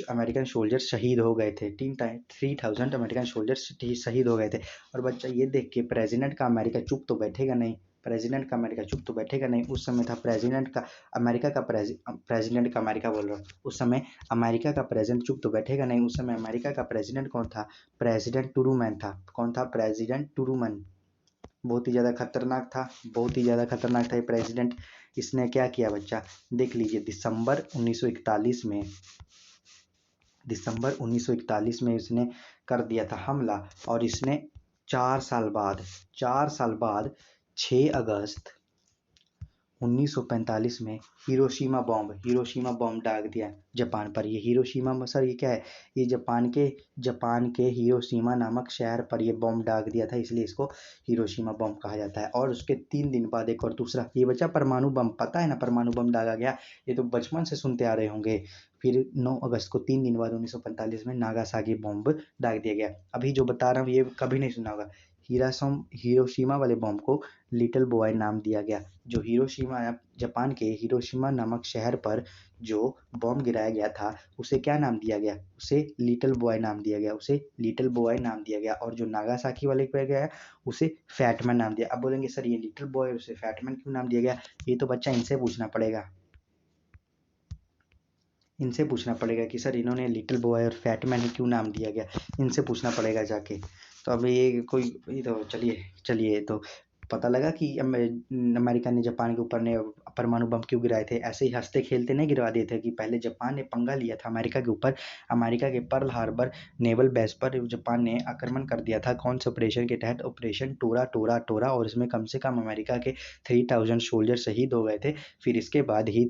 अमेरिकन सोल्जर शहीद हो गए थे। 3000 अमेरिकन सोल्जर शहीद हो गए थे। और बच्चा ये देख के प्रेसिडेंट का अमेरिका चुप तो बैठेगा नहीं, प्रेसिडेंट का अमेरिका चुप तो बैठेगा नहीं। उस समय था प्रेसिडेंट का अमेरिका का प्रेसिडेंट का अमेरिका बोल रहा हूँ, उस समय अमेरिका का प्रेसिडेंट चुप तो बैठेगा नहीं। उस समय अमेरिका का प्रेसिडेंट कौन था? प्रेसिडेंट ट्रूमैन था। कौन था? President Truman. बहुत ही ज़्यादा खतरनाक था, बहुत ही ज़्यादा खतरनाक था ये प्रेसिडेंट। इसने क्या किया बच्चा, देख लीजिए। दिसंबर 1941 में, दिसंबर 1941 में इसने कर दिया था हमला। और इसने 4 साल बाद, 4 साल बाद 6 अगस्त 1945 में हिरोशिमा बॉम्ब दाग दिया जापान पर। ये हिरोशिमा में सर ये क्या है? ये जापान के हिरोशिमा नामक शहर पर ये बॉम्ब दाग दिया था, इसलिए इसको हिरोशिमा बॉम्ब कहा जाता है। और उसके 3 दिन बाद एक और दूसरा, ये बच्चा परमाणु बम, पता है ना परमाणु बम दागा गया, ये तो बचपन से सुनते आ रहे होंगे। फिर 9 अगस्त को 3 दिन बाद 1945 में नागासाकी बॉम्ब दाग दिया गया। अभी जो बता रहा हूँ ये कभी नहीं सुना होगा। हिरोशिमा वाले बॉम्ब को लिटिल बॉय नाम दिया गया। जो हिरोशिमा, जापान के हिरोशिमा नामक शहर पर जो बॉम्ब गिराया गया था, उसे क्या नाम दिया गया? उसे लिटिल बॉय नाम दिया गया, उसे लिटिल बॉय नाम दिया गया। और जो नागासाकी वाले पे गया उसे फैटमैन नाम दिया। अब बोलेंगे सर ये लिटिल बॉय उसे फैटमैन क्यों नाम दिया गया? ये तो बच्चा इनसे पूछना पड़ेगा, इनसे पूछना पड़ेगा कि सर इन्होंने लिटिल बॉय और फैटमैन क्यों नाम दिया गया, इनसे पूछना पड़ेगा जाके। तो अब ये कोई, ये तो चलिए तो पता लगा कि अमेरिका ने जापान के ऊपर ने परमाणु बम क्यों गिराए थे? ऐसे ही हंसते खेलते नहीं गिरवा दिए थे कि पहले जापान ने पंगा लिया था अमेरिका के ऊपर। अमेरिका के पर्ल हार्बर नेवल बेस पर जापान ने आक्रमण कर दिया था। कौन से ऑपरेशन के तहत? ऑपरेशन टोरा टोरा टोरा। और इसमें कम से कम अमेरिका के 3000 सोल्जर शहीद हो गए थे। फिर इसके बाद ही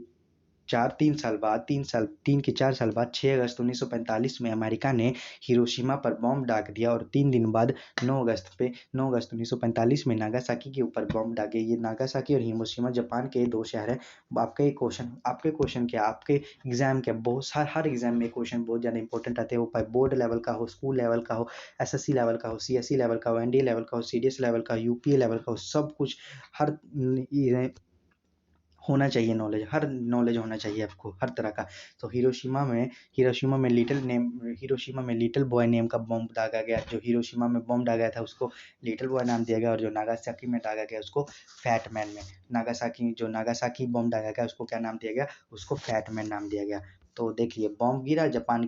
4 साल बाद 6 अगस्त 1945 में अमेरिका ने हिरोशिमा पर बॉम्ब दाग दिया। और 3 दिन बाद 9 अगस्त 1945 में नागासाकी के ऊपर बॉम्ब दागे। ये नागासाकी और हिरोशिमा जापान के 2 शहर हैं। आपके क्वेश्चन क्या, आपके एग्जाम क्या, बहुत हर एग्जाम में क्वेश्चन बहुत ज़्यादा इंपॉर्टेंट आते हैं। वो बोर्ड लेवल का हो, स्कूल लेवल का हो, एसएससी लेवल का हो, सीएससी लेवल का हो, एनडीए लेवल का हो, सीडीएस लेवल का, यूपीए लेवल का हो, सब कुछ हर होना चाहिए नॉलेज, हर नॉलेज होना चाहिए आपको हर तरह का। तो हिरोशिमा में लिटिल बॉय नेम का बॉम्ब दागा गया। जो हिरोशिमा में बॉम्ब दागा था उसको लिटिल बॉय नाम दिया गया, और जो नागासाकी में दागा गया उसको फैट मैन में नागासाकी बॉम्ब दागा गया उसको क्या नाम दिया गया? उसको फैट मैन नाम दिया गया। तो देखिए बॉम्ब गिरा, जापान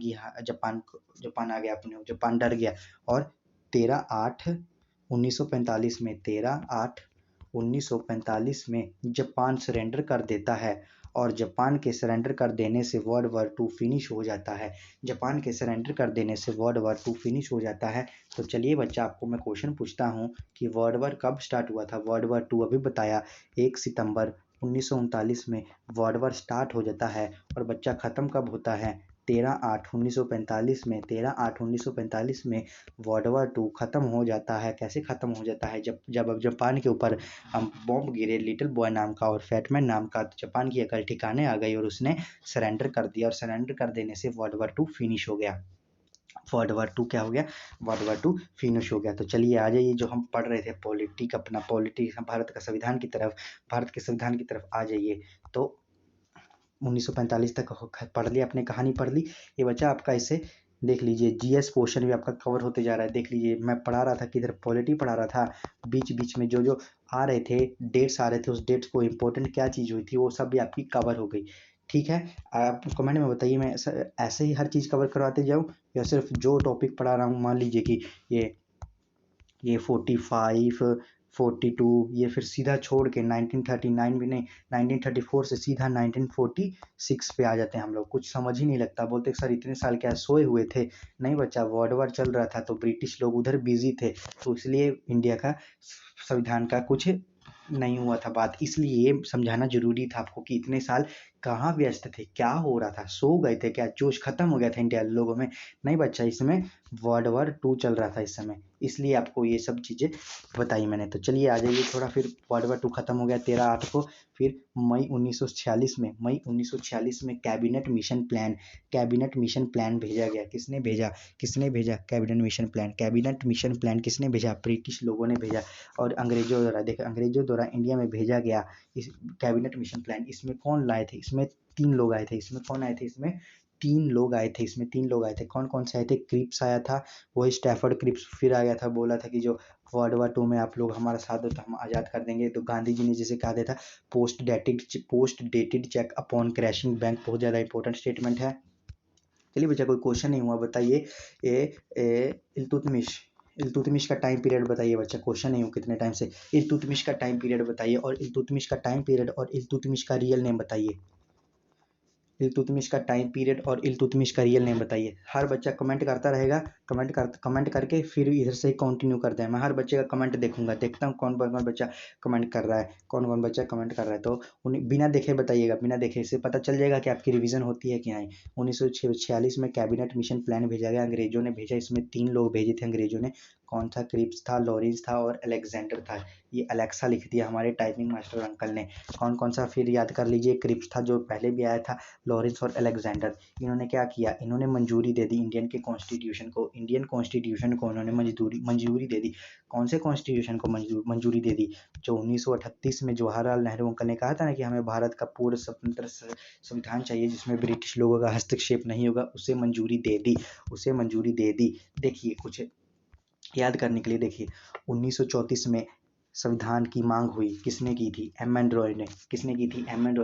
आ गया अपने, जापान डर गया। और 13/8/1945 में जापान सरेंडर कर देता है। और जापान के सरेंडर कर देने से वर्ल्ड वॉर 2 फिनिश हो जाता है। जापान के सरेंडर कर देने से वर्ल्ड वॉर 2 फिनिश हो जाता है। तो चलिए बच्चा, आपको मैं क्वेश्चन पूछता हूँ कि वर्ल्ड वॉर कब स्टार्ट हुआ था? वर्ल्ड वॉर 2 अभी बताया 1 सितंबर 1939 में वर्ल्ड वॉर स्टार्ट हो जाता है। और बच्चा ख़त्म कब होता है? 13/8/1945 में। 13/8/1945 में वर्ल्ड वॉर 2 ख़त्म हो जाता है। कैसे ख़त्म हो जाता है? जब अब जापान के ऊपर बॉम्ब गिरे लिटिल बॉय नाम का और फैटमैन नाम का, तो जापान की अकल ठिकाने आ गई और उसने सरेंडर कर दिया। और सरेंडर कर देने से वर्ल्ड वॉर 2 फिनिश हो गया। वर्ल्ड वॉर 2 क्या हो गया? वर्ल्ड वॉर 2 फिनिश हो गया। तो चलिए आ जाइए, जो हम पढ़ रहे थे पॉलिटिक्स, भारत के संविधान की तरफ आ जाइए। तो 1945 तक पढ़ लिया आपने, कहानी पढ़ ली। ये बच्चा आपका इसे देख लीजिए, जीएस पोर्शन भी आपका कवर होते जा रहा है। देख लीजिए, मैं पढ़ा रहा था कि इधर पॉलिटी पढ़ा रहा था, बीच बीच में जो जो आ रहे थे डेट्स आ रहे थे, उस डेट्स को इम्पोर्टेंट क्या चीज़ हुई थी वो सब भी आपकी कवर हो गई। ठीक है, आप कमेंट में बताइए, मैं ऐसे ही हर चीज़ कवर करवाते जाऊँ या सिर्फ जो टॉपिक पढ़ा रहा हूँ, मान लीजिए कि ये 45 42 ये फिर सीधा छोड़ के 1939 भी नहीं, 1934 से सीधा 1946 पे आ जाते हैं हम लोग। कुछ समझ ही नहीं लगता, बोलते सर इतने साल क्या सोए हुए थे? नहीं बच्चा, वर्ल्ड वॉर चल रहा था तो ब्रिटिश लोग उधर बिजी थे, तो इसलिए इंडिया का संविधान का कुछ नहीं हुआ था बात। इसलिए समझाना जरूरी था आपको कि इतने साल कहाँ व्यस्त थे, क्या हो रहा था, सो गए थे क्या, जोश खत्म हो गया था इंडिया लोगों में? नहीं बच्चा, इसमें वर्ल्ड वॉर 2 चल रहा था इस समय, इसलिए आपको ये सब चीज़ें बताई मैंने। तो चलिए आ जाइए थोड़ा, फिर वर्ल्ड वॉर 2 खत्म हो गया 13/8 को। फिर मई 1946 में कैबिनेट मिशन प्लान भेजा गया। किसने भेजा कैबिनेट मिशन प्लान किसने भेजा? ब्रिटिश लोगों ने भेजा। और अंग्रेजों द्वारा इंडिया में भेजा गया इस कैबिनेट मिशन प्लान। इसमें कौन लाए थे? इसमें 3 लोग आए थे। इसमें कौन आए थे? इसमें 3 लोग आए थे। कौन कौन से आए थे? क्रिप्स आया था, वही स्टैफर्ड क्रिप्स फिर आ गया था, बोला था कि जो वर्ल्ड वॉर 2 में आप लोग हमारा साथ दो तो हम आज़ाद कर देंगे। तो गांधी जी ने जैसे कहा था, post dated cheque upon crashing bank, बहुत ज़्यादा इंपॉर्टेंट स्टेटमेंट है। चलिए बच्चा, कोई क्वेश्चन नहीं हुआ, बताइए। इल्तुतमिश का टाइम पीरियड बताइए बच्चा, क्वेश्चन नहीं हो कितने टाइम से। इल्तुतमिश का टाइम पीरियड बताइए, और इल्तुतमिश का टाइम पीरियड और इल्तुतमिश का रियल नेम बताइए। इल्तुतमिश का टाइम पीरियड और इल्तुतमिश का रियल नेम बताइए। हर बच्चा कमेंट करता रहेगा, कमेंट करके फिर इधर से ही कंटिन्यू करते हैं। मैं हर बच्चे का कमेंट देखूंगा, देखता हूँ कौन बच्चा कमेंट कर रहा है, कौन बच्चा कमेंट कर रहा है। तो उन्हें बिना देखे बताइएगा, बिना देखे, इससे पता चल जाएगा कि आपकी रिवीजन होती है कि नहीं। 1946 में कैबिनेट मिशन प्लान भेजा गया, अंग्रेजों ने भेजा। इसमें 3 लोग भेजे थे अंग्रेजों ने। कौन था? क्रिप्स था, लॉरेंस था और अलेक्जेंडर था। ये अलेक्सा लिख दिया हमारे टाइपिंग मास्टर अंकल ने। कौन सा फिर याद कर लीजिए। क्रिप्स था जो पहले भी आया था, लॉरेंस और अलेक्जेंडर। इन्होंने क्या किया? इन्होंने मंजूरी दे दी इंडियन कॉन्स्टिट्यूशन को इन्होंने मंजूरी दे दी। कौन से कॉन्स्टिट्यूशन को मंजूरी दे दी? जो 1938 में जवाहरलाल नेहरू अंकल ने कहा था ना कि हमें भारत का पूर्ण स्वतंत्र संविधान चाहिए जिसमें ब्रिटिश लोगों का हस्तक्षेप नहीं होगा, उसे मंजूरी दे दी। देखिए कुछ याद करने के लिए, देखिए 1934 में संविधान की मांग हुई, किसने की थी? एम एन रॉय ने। किसने की थी? एम एन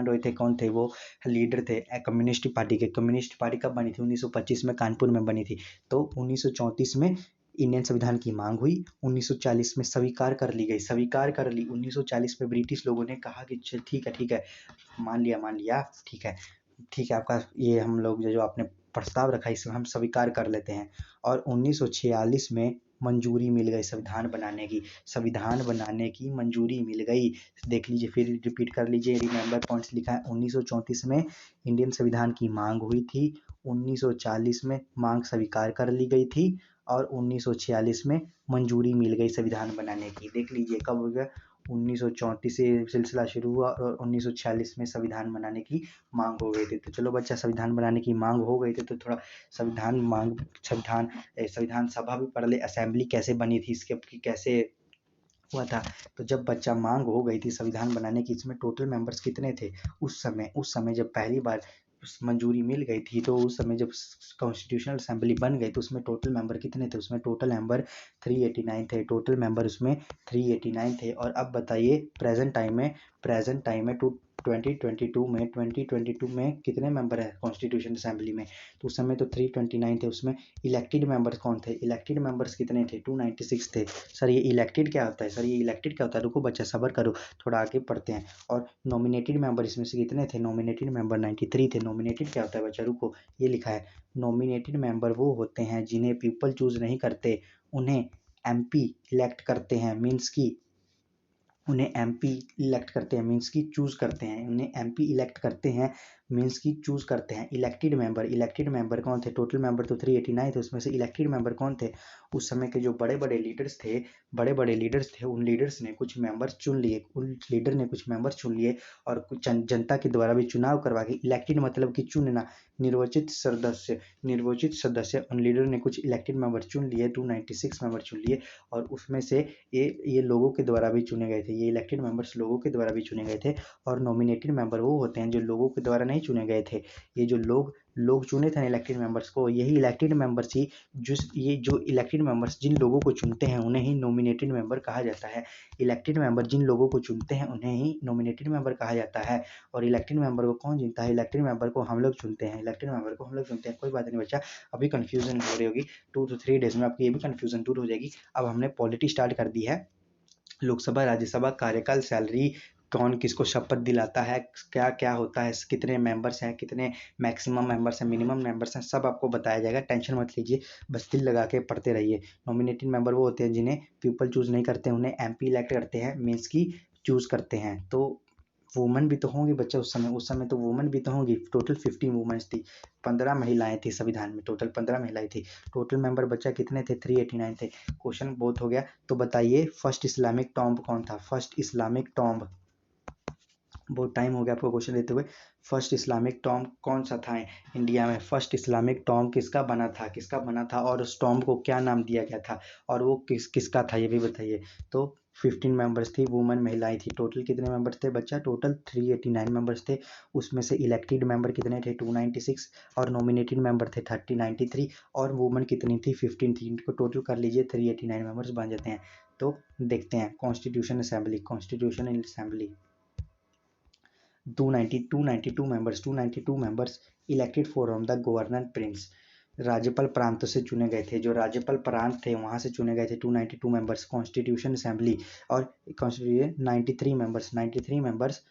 रॉय थे। कौन थे वो? लीडर थे कम्युनिस्ट पार्टी के। कम्युनिस्ट पार्टी कब बनी थी? 1925 में कानपुर में बनी थी। तो 1934 में इंडियन संविधान की मांग हुई, 1940 में स्वीकार कर ली गई, स्वीकार कर ली 1940 में। ब्रिटिश लोगों ने कहा कि ठीक है, मान लिया, ठीक है आपका ये हम लोग जो आपने प्रस्ताव रखा इसमें हम स्वीकार कर लेते हैं। और 1946 में मंजूरी मिल गई संविधान बनाने की मंजूरी मिल गई। देख लीजिए, फिर रिपीट कर लीजिए, रिमेंबर पॉइंट्स लिखा है। 1934 में इंडियन संविधान की मांग हुई थी, 1940 में मांग स्वीकार कर ली गई थी और 1946 में मंजूरी मिल गई संविधान बनाने की। देख लीजिए कब हो गया, 1934 से सिलसिला शुरू हुआ और 1946 में संविधान बनाने की मांग हो गई थी। तो चलो बच्चा, संविधान बनाने की मांग हो गई थी तो थोड़ा संविधान सभा भी पढ़ ले, असेंबली कैसे बनी थी इसके, कैसे हुआ था। तो जब बच्चा मांग हो गई थी संविधान बनाने की, इसमें टोटल मेंबर्स कितने थे उस समय जब पहली बार मंजूरी मिल गई थी, तो उस समय जब कॉन्स्टिट्यूशनल असेंबली बन गई तो उसमें टोटल मेंबर कितने थे, उसमें टोटल मेंबर 389 थे, टोटल मेंबर उसमें 389 थे। और अब बताइए प्रेजेंट टाइम में 2022 में कितने मेंबर है कॉन्स्टिट्यूशन असेंबली में, तो उस समय तो 329 थे। उसमें इलेक्टेड मेंबर्स कौन थे, इलेक्टेड मेंबर्स कितने थे, 296 थे। सर ये इलेक्टेड क्या होता है, रुको बच्चा सब्र करो, थोड़ा आगे पढ़ते हैं। और नॉमिनेटेड मेंबर इसमें से कितने थे, नॉमिनेटेड मेंबर 93 थे। नॉमिनेटेड क्या होता है बच्चा, रुको, ये लिखा है, नॉमिनेटेड मेंबर वो होते हैं जिन्हें पीपल चूज नहीं करते, उन्हें एमपी इलेक्ट करते हैं, मीन्स की उन्हें एमपी इलेक्ट करते हैं, मीन्स की चूज करते हैं, उन्हें एमपी इलेक्ट करते हैं, मीन्स की चूज करते हैं। इलेक्टेड मेंबर कौन थे, टोटल मेंबर तो 389 थे, उसमें से इलेक्टेड मेंबर कौन थे, उस समय के जो बड़े बड़े लीडर्स थे, उन लीडर्स ने कुछ मेंबर्स चुन लिए, और कुछ जनता के द्वारा भी चुनाव करवा के, इलेक्टेड मतलब कि चुनना, निर्वाचित सदस्य उन लीडर ने कुछ इलेक्टेड मेंबर चुन लिए, 296 मेंबर चुन लिए, और उसमें से ये लोगों के द्वारा भी चुने गए थे, ये इलेक्टेड मेंबर्स लोगों के द्वारा भी चुने गए थे। और नॉमिनेटेड मेंबर वो होते हैं जो लोगों के द्वारा नहीं चुने गए थे, ये जो लोग चुने थे इलेक्टेड मेंबर्स को, यही इलेक्टेड मेंबर्स ही ये जो इलेक्टेड मेंबर्स जिन लोगों को चुनते हैं उन्हें ही नॉमिनेटेड मेंबर कहा जाता है। इलेक्टेड मेंबर जिन लोगों को चुनते हैं उन्हें ही नॉमिनेटेड मेंबर कहा जाता है। और इलेक्टेड मेंबर को कौन चुनता है, इलेक्टेड मेंबर को हम लोग चुनते हैं, कोई बात नहीं बच्चा, अभी कंफ्यूजन हो रही होगी, 2 to 3 डेज में आपकी ये भी कंफ्यूजन दूर हो जाएगी। अब हमने पॉलिटी स्टार्ट कर दी है, लोकसभा राज्यसभा कार्यकाल, सैलरी, कौन किसको शपथ दिलाता है, क्या क्या होता है, कितने मेंबर्स हैं, कितने मैक्सिमम मेंबर्स हैं, मिनिमम मेंबर्स हैं, सब आपको बताया जाएगा, टेंशन मत लीजिए, बस दिल लगा के पढ़ते रहिए। नॉमिनेटेड मेंबर वो होते हैं जिन्हें पीपल चूज नहीं करते, उन्हें एमपी इलेक्ट करते हैं, मीन्स की चूज करते हैं। तो वुमन भी तो होंगी बच्चा, उस समय तो वुमन भी तो होंगी, टोटल 15 वुमेन्स थी, 15 महिलाएं थी संविधान में, टोटल 15 महिलाएं थी। टोटल मेंबर बच्चा कितने थे, 389 थे। क्वेश्चन बहुत हो गया, तो बताइए फर्स्ट इस्लामिक टॉम्ब कौन था, फर्स्ट इस्लामिक टॉम्ब, बहुत टाइम हो गया आपको क्वेश्चन देते हुए, फर्स्ट इस्लामिक टॉम्ब कौन सा था इंडिया में, फर्स्ट इस्लामिक टॉम्ब किसका बना था, और उस टॉम्ब को क्या नाम दिया गया था, और वो किसका था ये भी बताइए। तो 15 मेंबर्स थी, वुमेन महिलाएं थी। टोटल कितने मेंबर्स थे बच्चा, टोटल 389 मेंबर्स थे। उसमें से इलेक्टेड मेंबर कितने थे, 296, और नॉमिनेटेड मेंबर थे 93, और वुमेन कितनी थी, 15 थी। इनको टोटल कर लीजिए, 389 मेंबर्स बन जाते हैं। तो देखते हैं constitution assembly 292 members elected from the governor Prince, राज्यपाल प्रांतों से चुने गए थे, जो राज्यपाल प्रांत थे वहां से चुने गए थे 292 मेंबर्स कॉन्स्टिट्यूशन असेंबली। और कॉन्स्टिट्यूशन 93 मेंबर्स,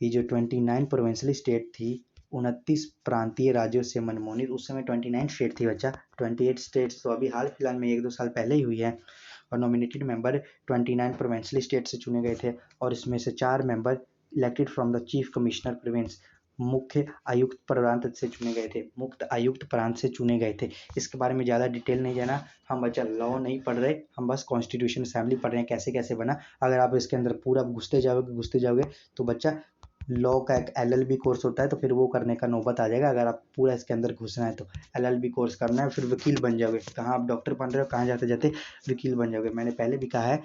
ये जो 29 प्रोविंशियल स्टेट थी, 29 प्रांतीय राज्यों से मनमोनित, उस समय 29 स्टेट थी बच्चा, 28 स्टेट्स तो अभी हाल फिलहाल में 1-2 साल पहले ही हुई है। और नॉमिनेटेड मेंबर 29 प्रोविंशियल स्टेट से चुने गए थे, और इसमें से 4 member elected from the chief commissioner province, मुख्य आयुक्त प्रांत से चुने गए थे, इसके बारे में ज़्यादा डिटेल नहीं जाना, हम बच्चा लॉ नहीं पढ़ रहे, हम बस कॉन्स्टिट्यूशन असेंबली पढ़ रहे हैं, कैसे कैसे बना। अगर आप इसके अंदर पूरा घुसते जाओगे तो बच्चा लॉ का एक LLB कोर्स होता है, तो फिर वो करने का नौबत आ जाएगा। अगर आप पूरा इसके अंदर घुसना है तो LLB कोर्स करना है, फिर वकील बन जाओगे, कहाँ आप डॉक्टर बन रहे हो, कहाँ जाते जाते वकील बन जाओगे। मैंने पहले भी कहा है,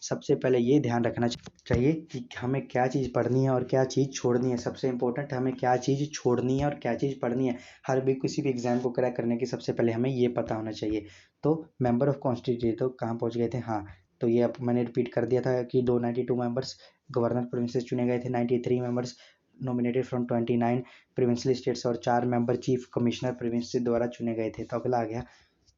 सबसे पहले ये ध्यान रखना चाहिए कि हमें क्या चीज़ पढ़नी है और क्या चीज़ छोड़नी है। सबसे इम्पोर्टेंट हमें क्या चीज़ छोड़नी है और क्या चीज़ पढ़नी है। किसी भी एग्जाम को क्रैक करने की सबसे पहले हमें ये पता होना चाहिए। तो मेंबर ऑफ कॉन्स्टिट्यूशन तो कहाँ पहुँच गए थे, हाँ, तो ये अब मैंने रिपीट कर दिया था कि 292 मेंबर्स गवर्नर प्रोविंस से चुने गए थे, 93 members nominated from 29 provincial states, और 4 मेंबर चीफ कमिश्नर प्रोविंस से द्वारा चुने गए थे। तो अगला आ गया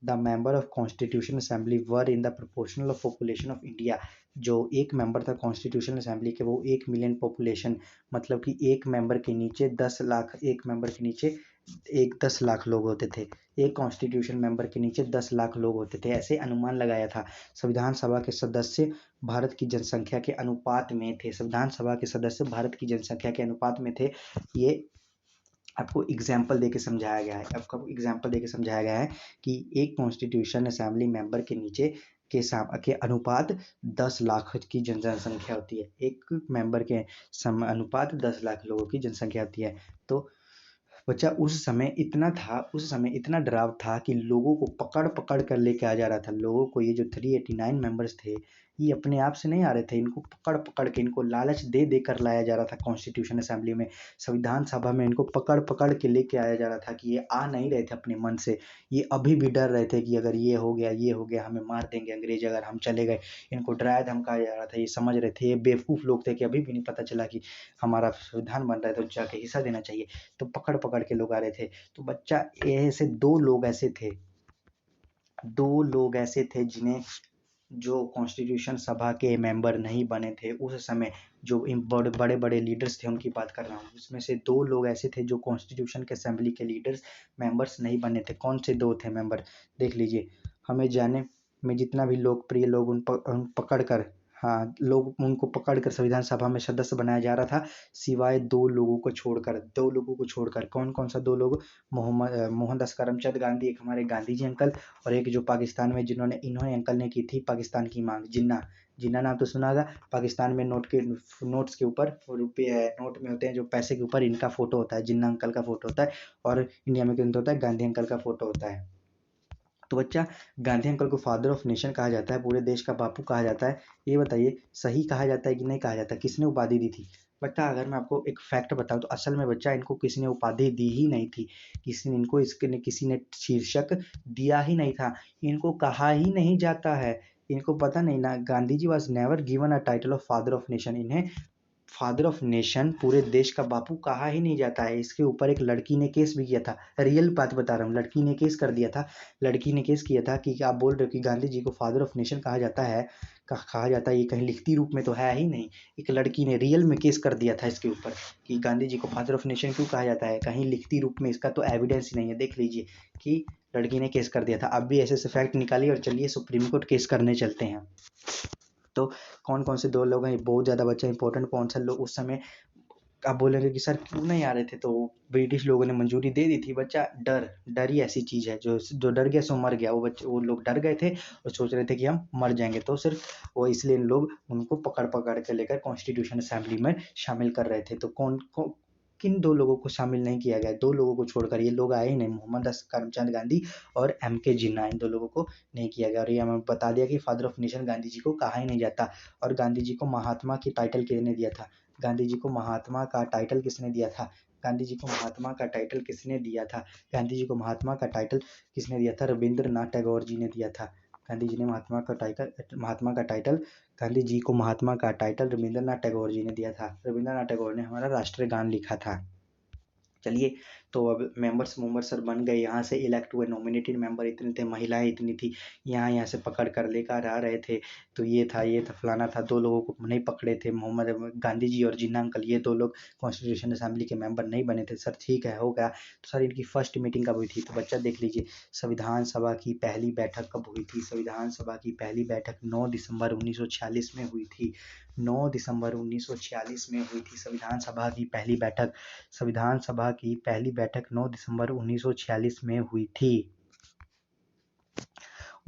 the member of constitution assembly were in the proportional of population of India. जो एक मेंबर था कॉन्स्टिट्यूशन असेंबली के, वो 1 मिलियन पॉपुलेशन, मतलब कि एक मेंबर के नीचे 10 लाख, एक मेंबर के नीचे 10 लाख लोग होते थे। एक कॉन्स्टिट्यूशन मेंबर के नीचे 10 लाख लोग होते थे, ऐसे अनुमान लगाया था। संविधान सभा के सदस्य भारत की जनसंख्या के अनुपात में थे। संविधान सभा के सदस्य भारत की जनसंख्या के अनुपात में थे। ये आपको एग्जाम्पल देके समझाया गया है। आपको एग्जाम्पल देके समझाया गया है कि एक कॉन्स्टिट्यूशन असेंबली मेंबर के नीचे के अनुपात 10 लाख की जनसंख्या होती है। एक मेंबर के अनुपात 10 लाख लोगों की जनसंख्या होती है। तो बच्चा उस समय इतना डराव था कि लोगों को पकड़ पकड़ कर लेके आ जा रहा था। लोगों को, ये जो 389 मेंबर्स थे, ये अपने आप से नहीं आ रहे थे, इनको पकड़ पकड़ के, इनको लालच दे दे कर लाया जा रहा था कॉन्स्टिट्यूशन असेंबली में। संविधान सभा में इनको पकड़ पकड़ के लेके आया जा रहा था कि ये आ नहीं रहे थे अपने मन से। ये अभी भी डर रहे थे कि अगर ये हो गया हमें मार देंगे अंग्रेज अगर हम चले गए। इनको डराया धमकाया जा रहा था। ये समझ रहे थे, ये बेवकूफ़ लोग थे कि अभी भी नहीं पता चला कि हमारा संविधान बन रहा है तो जाके हिस्सा देना चाहिए। तो पकड़ पकड़ के लोग आ रहे थे। तो बच्चा, ऐसे दो लोग ऐसे थे जिन्हें, जो कॉन्स्टिट्यूशन सभा के मेंबर नहीं बने थे उस समय, जो बड़े बड़े लीडर्स थे उनकी बात कर रहा हूँ। उसमें से 2 लोग ऐसे थे जो कॉन्स्टिट्यूशन के असेंबली के लीडर्स मेंबर्स नहीं बने थे। कौन से 2 थे मेंबर, देख लीजिए। हमें जाने में जितना भी लोकप्रिय लोग उन पकड़ कर, हाँ, लोग उनको पकड़ कर संविधान सभा में सदस्य बनाया जा रहा था, सिवाय 2 लोगों को छोड़कर। कौन कौन सा 2 लोग? मोहनदास करमचंद गांधी, एक हमारे गांधी जी अंकल, और एक जो पाकिस्तान में इन्होंने अंकल ने की थी पाकिस्तान की मांग, जिन्ना नाम तो सुना होगा। पाकिस्तान में नोट्स के ऊपर, रुपये नोट में होते हैं जो पैसे के ऊपर, इनका फोटो होता है, जिन्ना अंकल का फोटो होता है। और इंडिया में होता है, गांधी अंकल का फोटो होता है। तो बच्चा, गांधी अंकल को फादर ऑफ नेशन कहा जाता है, पूरे देश का बापू कहा जाता है। ये बताइए, सही कहा जाता है कि नहीं कहा जाता? किसने उपाधि दी थी? बच्चा, अगर मैं आपको एक फैक्ट बताऊं तो असल में बच्चा, इनको किसी ने उपाधि दी ही नहीं थी। किसी ने शीर्षक दिया ही नहीं था। इनको कहा ही नहीं जाता है। इनको पता नहीं ना, Gandhi ji was never given a title of father of nation. इन्हें फादर ऑफ नेशन, पूरे देश का बापू कहा ही नहीं जाता है। इसके ऊपर एक लड़की ने केस भी किया था। रियल बात बता रहा हूँ, लड़की ने केस कर दिया था। लड़की ने केस किया था कि आप बोल रहे हो कि गांधी जी को फादर ऑफ नेशन कहा जाता है, ये कहीं लिखती रूप में तो है ही नहीं। एक लड़की ने रियल में केस कर दिया था इसके ऊपर कि गांधी जी को फादर ऑफ नेशन क्यों कहा जाता है, कहीं लिखती रूप में इसका तो एविडेंस ही नहीं है। देख लीजिए कि लड़की ने केस कर दिया था। अब भी ऐसे ऐसे फैक्ट निकालिए और चलिए सुप्रीम कोर्ट केस करने चलते हैं। तो कौन कौन से 2 लोग हैं, बहुत ज़्यादा बच्चा इंपॉर्टेंट। कौन सा लोग उस समय, आप बोलेंगे कि सर क्यों नहीं आ रहे थे, तो ब्रिटिश लोगों ने मंजूरी दे दी थी। बच्चा, डर ही ऐसी चीज़ है, जो डर गया सो मर गया। वो लोग डर गए थे और सोच रहे थे कि हम मर जाएंगे, तो सिर्फ वो इसलिए लोग उनको पकड़ पकड़ के लेकर कॉन्स्टिट्यूशन असेंबली में शामिल कर रहे थे। तो किन 2 लोगों को शामिल नहीं किया गया? 2 लोगों को छोड़कर ये लोग आए ही नहीं, मोहम्मद करमचंद गांधी और M.K. जिन्ना, इन 2 लोगों को नहीं किया गया। और ये हमें बता दिया कि father of nation Gandhi ji को कहा ही नहीं जाता। और गांधी जी को महात्मा की टाइटल किसने दिया था? गांधी जी को महात्मा का टाइटल किसने दिया था? गांधी जी को महात्मा का टाइटल किसने दिया था? गांधी जी को महात्मा का टाइटल किसने दिया था? रविंद्रनाथ टैगोर जी ने दिया था। गांधी जी ने गांधी जी को महात्मा का टाइटल रविंद्रनाथ टैगोर जी ने दिया था। रविंद्रनाथ टैगोर ने हमारा राष्ट्रीय गान लिखा था। चलिए, तो अब मेंबर्स सर बन गए, यहाँ से इलेक्ट हुए। नॉमिनेटेड मेंबर इतने थे, महिलाएं इतनी थी, यहाँ से पकड़ कर लेकर आ रहे थे। तो ये था फलाना था। 2 लोगों को नहीं पकड़े थे, मोहम्मद गांधी जी और जिन्ना अंकल, ये 2 लोग कॉन्स्टिट्यूशन असेंबली के मेंबर नहीं बने थे। सर ठीक है, हो गया। तो सर इनकी फर्स्ट मीटिंग कब हुई थी? तो बच्चा देख लीजिए, संविधान सभा की पहली बैठक कब हुई थी? संविधान सभा की पहली बैठक 9 दिसंबर 1946 में हुई थी। 9 दिसंबर 1946 में हुई थी संविधान सभा की पहली बैठक। संविधान सभा की पहली बैठक 9 दिसंबर 1946 में हुई थी।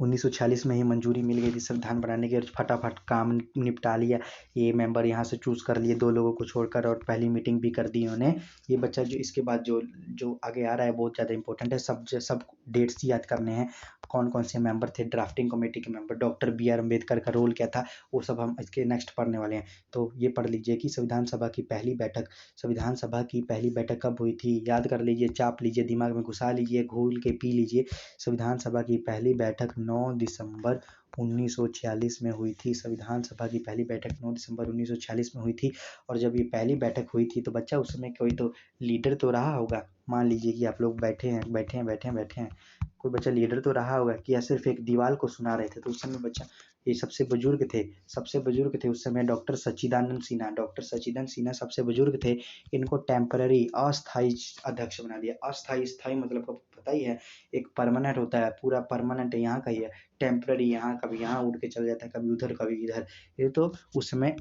1946 में ही मंजूरी मिल गई थी संविधान बनाने की, और फटाफट काम निपटा लिया। ये मेंबर यहाँ से चूज कर लिए 2 लोगों को छोड़कर, और पहली मीटिंग भी कर दी उन्होंने। ये बच्चा, जो इसके बाद जो आगे आ रहा है बहुत ज़्यादा इंपॉर्टेंट है। सब डेट्स याद करने हैं। कौन कौन से मेंबर थे ड्राफ्टिंग कमेटी के मेंबर, डॉक्टर B.R. अम्बेडकर का रोल क्या था, वो सब हम इसके नेक्स्ट पढ़ने वाले हैं। तो ये पढ़ लीजिए कि संविधान सभा की पहली बैठक कब हुई थी। याद कर लीजिए, चाप लीजिए, दिमाग में घुसा लीजिए, घोल के पी लीजिए। संविधान सभा की पहली बैठक 9 दिसंबर 1946 में हुई थी। संविधान सभा की पहली बैठक 9 दिसंबर 1946 में हुई थी। और जब ये पहली बैठक हुई थी तो बच्चा, उस समय कोई तो लीडर तो रहा होगा। मान लीजिए कि आप लोग बैठे हैं, कोई बच्चा लीडर तो रहा होगा कि या सिर्फ एक दीवार को सुना रहे थे। तो उस समय बच्चा ये सबसे बुजुर्ग थे उस समय डॉक्टर सच्चिदानंद सिन्हा। डॉक्टर सच्चिदानंद सिन्हा सबसे बुजुर्ग थे। इनको टेम्पररी अस्थाई अध्यक्ष बना दिया। अस्थाई स्थाई मतलब आपको पता ही है, एक परमानेंट होता है, पूरा परमानेंट यहाँ का ही है, टेम्पररी यहाँ कभी यहाँ उड़ के चल जाता है, कभी उधर कभी इधर। ये तो उस समय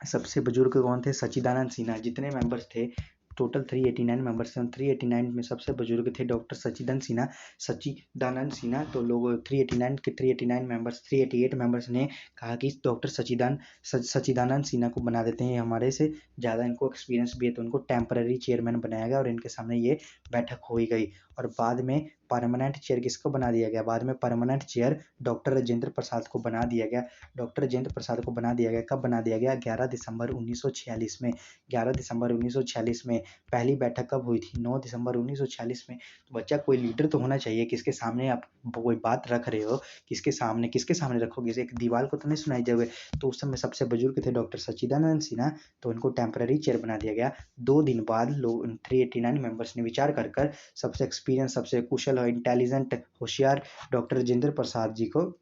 सबसे बुजुर्ग कौन थे? सच्चिदानंद सिन्हा। जितने मेंबर्स थे टोटल 389 मेंबर्स थे, 389 में सबसे बुजुर्ग थे डॉक्टर सच्चिदानंद सिन्हा। सच्चिदानंद सिन्हा तो लोग 389 के 389 मेंबर्स 388 मेंबर्स ने कहा कि डॉक्टर सच्चिदानंद सिन्हा को बना देते हैं, हमारे से ज़्यादा इनको एक्सपीरियंस भी है, तो उनको टेम्पररी चेयरमैन बनाया गया और इनके सामने ये बैठक हो ही गई। और बाद में परमानेंट चेयर किसको बना दिया गया? बाद में permanent chair doctor Rajendra Prasad को बना दिया गया। डॉक्टर राजेंद्र प्रसाद को बना दिया गया। कब बना दिया गया? 11 दिसंबर 1946 में। 11 दिसंबर 1946 में। पहली बैठक कब हुई थी? 9 दिसंबर 1946 में। तो बच्चा कोई लीडर तो होना चाहिए, किसके सामने आप कोई बात रख रहे हो, किसके सामने रखोगे? एक दीवार को तो नहीं सुनाई दोगे। तो उस समय सबसे बुजुर्ग थे डॉक्टर सच्चिदानंद सिन्हा, तो उनको टेम्पररी चेयर बना दिया गया। 2 दिन बाद लोग 389 मेंबर्स ने विचार कर सबसे एक्सपीरियंस, सबसे कुशल और इंटेलिजेंट होशियार डॉक्टर राजेंद्र प्रसाद जी को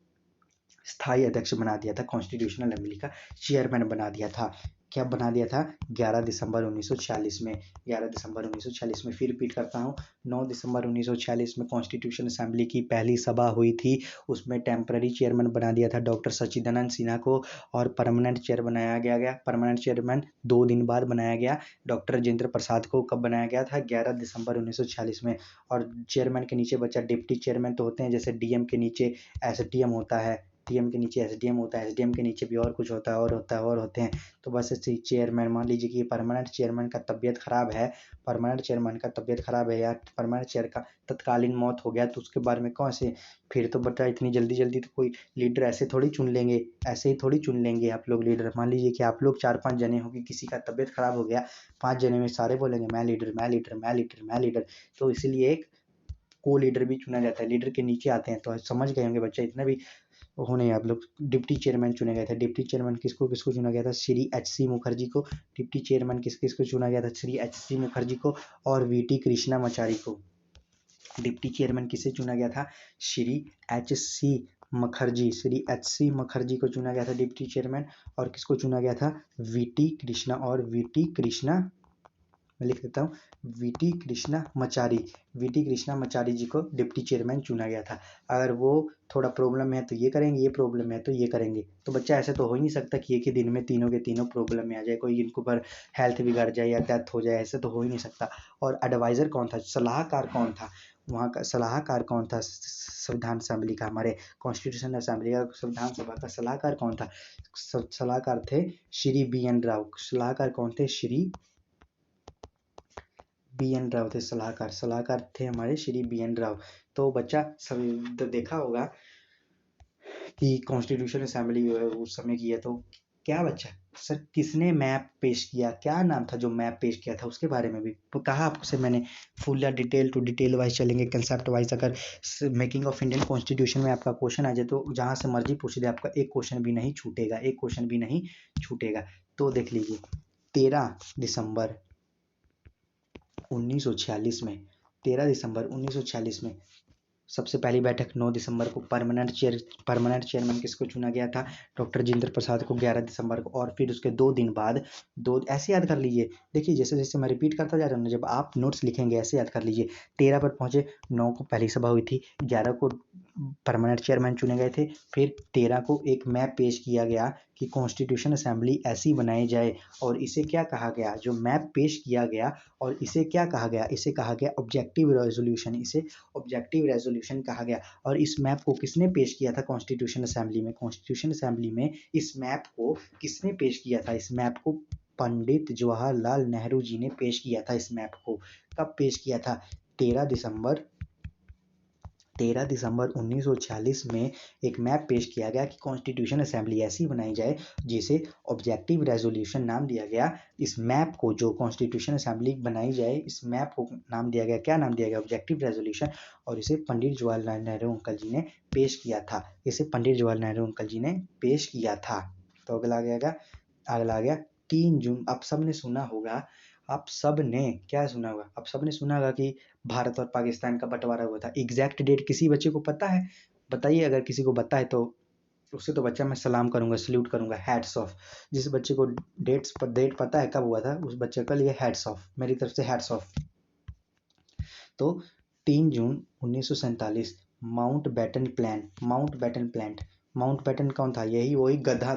स्थायी अध्यक्ष बना दिया था, कॉन्स्टिट्यूशनल असेंबली का चेयरमैन बना दिया था। क्या बना दिया था? 11 दिसंबर 1946 में। 11 दिसंबर 1946 में। फिर रिपीट करता हूँ, 9 दिसंबर 1946 में कॉन्स्टिट्यूशन असेंबली की पहली सभा हुई थी। उसमें टेम्पररी चेयरमैन बना दिया था डॉक्टर सच्चिदानंद सिन्हा को और परमानेंट चेयर बनाया गया। परमानेंट चेयरमैन 2 दिन बाद बनाया गया डॉक्टर राजेंद्र प्रसाद को। कब बनाया गया था? 11 दिसंबर 1946 में। और चेयरमैन के नीचे बच्चा डिप्टी चेयरमैन तो होते हैं, जैसे डीएम के नीचे एसडीएम होता है, डीएम के नीचे एसडीएम होता है, एसडीएम के नीचे भी और कुछ होता है और होते हैं। तो बस ऐसे ही चेयरमैन, मान लीजिए कि परमानेंट चेयरमैन का तबीयत खराब है, या परमानेंट चेयर का तत्कालीन मौत हो गया, तो उसके बारे में कौन से फिर तो बता इतनी जल्दी तो कोई लीडर ऐसे थोड़ी चुन लेंगे, ऐसे ही थोड़ी चुन लेंगे आप लोग लीडर। मान लीजिए कि आप लोग 4-5 जने हो कि किसी का तबीयत खराब हो गया, 5 जने में सारे बोलेंगे मैं लीडर मैं लीडर मैं लीडर मैं लीडर। तो इसीलिए एक को लीडर भी चुना जाता है, लीडर के नीचे आते हैं। तो समझ गए होंगे बच्चे, इतना भी होने आप लोग। डिप्टी चेयरमैन चुने गए थे। डिप्टी चेयरमैन किसको किसको चुना गया था? श्री एच.सी. मुखर्जी को। डिप्टी चेयरमैन किसको चुना गया था? श्री एच.सी. मुखर्जी को और वी.टी. कृष्णामाचारी को। डिप्टी चेयरमैन किसे चुना गया था? श्री एच.सी. मुखर्जी को चुना गया था डिप्टी चेयरमैन। और किसको चुना गया था? वी.टी. कृष्णा, मैं लिख देता हूँ, वी.टी. कृष्णामाचारी जी को डिप्टी चेयरमैन चुना गया था। अगर वो थोड़ा प्रॉब्लम है तो ये करेंगे, ये प्रॉब्लम है तो ये करेंगे। तो बच्चा ऐसे तो हो ही नहीं सकता कि एक ही दिन में तीनों के तीनों प्रॉब्लम में आ जाए, कोई इनके ऊपर हेल्थ बिगड़ जाए या डेथ हो जाए, ऐसे तो हो ही नहीं सकता। और एडवाइज़र कौन था? सलाहकार कौन था? वहाँ का सलाहकार कौन था? संविधान असेंबली का, हमारे कॉन्स्टिट्यूशन असेंबली का, संविधान सभा का सलाहकार कौन था? सलाहकार थे श्री बी.एन. राव। सलाहकार कौन थे? श्री बी.एन. राव थे सलाहकार थे हमारे श्री बी.एन. राव। तो बच्चा सब तो देखा होगा कि कॉन्स्टिट्यूशन असेंबली उस समय की है। तो क्या बच्चा सर किसने मैप पेश किया? क्या नाम था जो मैप पेश किया था? उसके बारे में भी तो कहा आपसे मैंने, फुल या डिटेल टू डिटेल वाइज चलेंगे, कंसेप्ट वाइज। अगर मेकिंग ऑफ इंडियन कॉन्स्टिट्यूशन में आपका क्वेश्चन आ जाए तो जहाँ से मर्जी पूछ दे, आपका एक क्वेश्चन भी नहीं छूटेगा। तो देख लीजिए, 13 दिसंबर 1946 में सबसे पहली बैठक 9 दिसंबर को परमानेंट चेयरमैन किसको चुना गया था? डॉक्टर राजेंद्र प्रसाद को 11 दिसंबर को। और फिर उसके 2 दिन बाद ऐसे याद कर लीजिए, देखिए जैसे जैसे मैं रिपीट करता जा रहा हूँ, जब आप नोट्स लिखेंगे ऐसे याद कर लीजिए। 13 पर पहुंचे, 9 को पहली सभा हुई थी, 11 को परमानेंट चेयरमैन चुने गए थे, फिर 13 को एक मैप पेश किया गया कि कॉन्स्टिट्यूशन असेंबली ऐसी बनाई जाए। और इसे क्या कहा गया? जो मैप पेश किया गया और इसे क्या कहा गया? इसे कहा गया ऑब्जेक्टिव रेजोल्यूशन कहा गया। और इस मैप को किसने पेश किया था कॉन्स्टिट्यूशन असेंबली में? इस मैप को किसने पेश किया था? इस मैप को पंडित जवाहरलाल नेहरू जी ने पेश किया था। इस मैप को कब पेश किया था? 13 दिसंबर 1946 में एक मैप पेश किया गया कि कॉन्स्टिट्यूशन असेंबली ऐसी बनाई जाए जिसे ऑब्जेक्टिव रेजोल्यूशन नाम दिया गया। इस मैप को जो कॉन्स्टिट्यूशन असेंबली बनाई जाए, इस मैप को नाम दिया गया, क्या नाम दिया गया? Objective resolution. और इसे पंडित जवाहरलाल नेहरू अंकल जी ने पेश किया था। तो अगला आ गया 3 जून। आप सबने सुना होगा आप सब ने क्या सुना होगा, आप सब ने सुना होगा कि भारत और पाकिस्तान का बंटवारा हुआ था। एग्जैक्ट डेट किसी बच्चे को पता है? बताइए, अगर किसी को पता है तो उससे तो बच्चा मैं सलाम करूंगा, सल्यूट करूंगा, हैट्स ऑफ। जिस बच्चे को डेट पता है कब हुआ था, उस बच्चे के लिए हैट्स ऑफ, मेरी तरफ से हैट्स ऑफ। तो 3 जून 1947, माउंट बैटन कौन था? यही वही गधा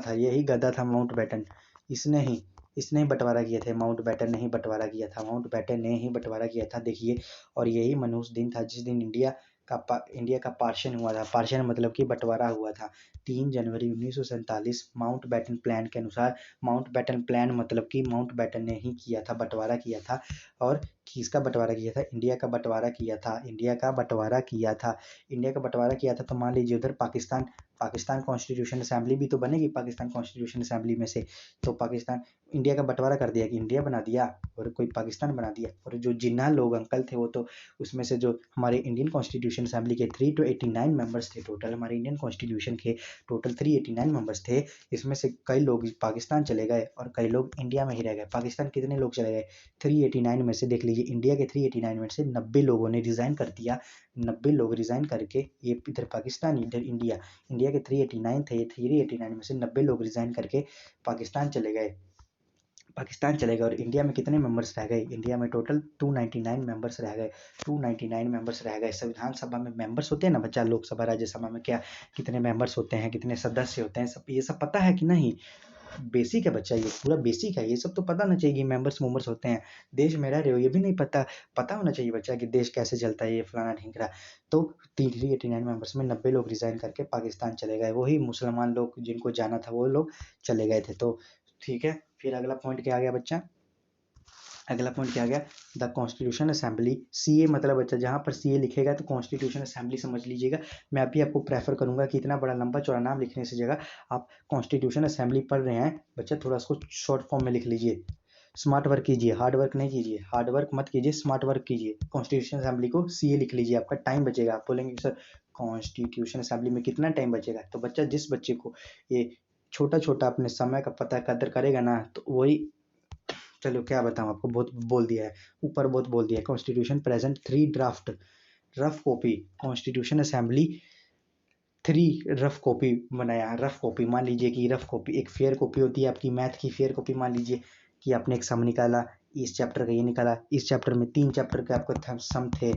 था, माउंट बैटन। इसने ही इसने ही बंटवारा किया था, माउंट बैटन ने ही बंटवारा किया था, माउंट बैटन ने ही बंटवारा किया था, देखिए। और यही मनहूस दिन था जिस दिन इंडिया का पार्टीशन हुआ था। पार्टीशन मतलब कि बंटवारा हुआ था 3 जनवरी 1947 माउंट बैटन प्लान के अनुसार। माउंट बैटन प्लान मतलब कि माउंट बैटन ने ही किया था, बंटवारा किया था। और किसका बंटवारा किया था? इंडिया का बंटवारा किया था, इंडिया का बंटवारा किया था, इंडिया का बंटवारा किया था। तो मान लीजिए उधर पाकिस्तान कॉन्स्टिट्यूशन असेंबली भी तो बनेगी पाकिस्तान कॉन्स्टिट्यूशन असेंबली में से। तो पाकिस्तान इंडिया का बंटवारा कर दिया कि इंडिया बना दिया और कोई पाकिस्तान बना दिया। और जो जिन्ना लोग अंकल थे वो तो उसमें से जो हमारे इंडियन कॉन्स्टिट्यूशन असेंबली के 389 मेंबर्स थे टोटल, हमारे इंडियन कॉन्स्टिट्यूशन के टोटल 389 मेंबर्स थे। इसमें से कई लोग पाकिस्तान चले गए और कई लोग इंडिया में ही रह गए। पाकिस्तान कितने लोग चले गए? 389 में से देख लीजिए, इंडिया के 389 में से 90 लोगों ने रिज़ाइन कर दिया। 90 लोग रिज़ाइन करके, ये इधर पाकिस्तान इधर इंडिया के 389 थे, 389 में से 90 लोग रिज़ाइन करके पाकिस्तान चले गए। और इंडिया में कितने मेंबर्स रह गए? इंडिया में टोटल 299 मेंबर्स रह गए, 299 मेंबर्स रह गए। संविधान सभा में मेंबर्स होते हैं ना बच्चा, लोकसभा राज्यसभा में क्या कितने मेंबर्स होते हैं, कितने सदस्य होते हैं, सब ये सब पता है कि नहीं? बेसिक है बच्चा, ये पूरा बेसिक है, ये सब तो पता होना चाहिए कि मेंबर्स होते हैं। देश में रह रहे हो ये भी नहीं पता होना चाहिए बच्चा कि देश कैसे चलता है, ये फलाना ढिंकरा। तो 389 मेंबर्स में 90 लोग रिजाइन करके पाकिस्तान चले गए। वही मुसलमान लोग जिनको जाना था वो लोग चले गए थे। तो ठीक है, फिर अगला पॉइंट क्या आ गया बच्चा? अगला पॉइंट क्या आ गया? The constitution assembly. सीए मतलब बच्चा जहाँ पर सीए लिखेगा तो कॉन्स्टिट्यूशन असेंबली समझ लीजिएगा। मैं अभी आपको प्रेफर करूंगा कि इतना बड़ा लंबा चौड़ा नाम लिखने से जगह आप कॉन्स्टिट्यूशन असेंबली पढ़ रहे हैं बच्चा, थोड़ा उसको शॉर्ट फॉर्म में लिख लीजिए। स्मार्ट वर्क कीजिए, हार्ड वर्क नहीं कीजिए, हार्ड वर्क मत कीजिए, स्मार्ट वर्क कीजिए। कॉन्स्टिट्यूशन असेंबली को सीए लिख लीजिए, आपका टाइम बचेगा। आप बोलेंगे सर कॉन्स्टिट्यूशन असेंबली में कितना टाइम बचेगा? तो बच्चा जिस बच्चे को ये छोटा छोटा अपने समय का पता कदर करेगा ना, तो वही, चलो क्या बताऊं आपको, बहुत बोल दिया है ऊपर, बहुत बोल दिया है। Constitution present 3 draft rough copy, constitution assembly 3 rough copy बनाया। रफ कॉपी मान लीजिए कि रफ कॉपी एक फेयर कॉपी होती है आपकी, मैथ की फेयर कॉपी। मान लीजिए कि आपने एक सम निकाला, इस चैप्टर का ये निकाला, इस चैप्टर में 3 चैप्टर के आपको सम थे,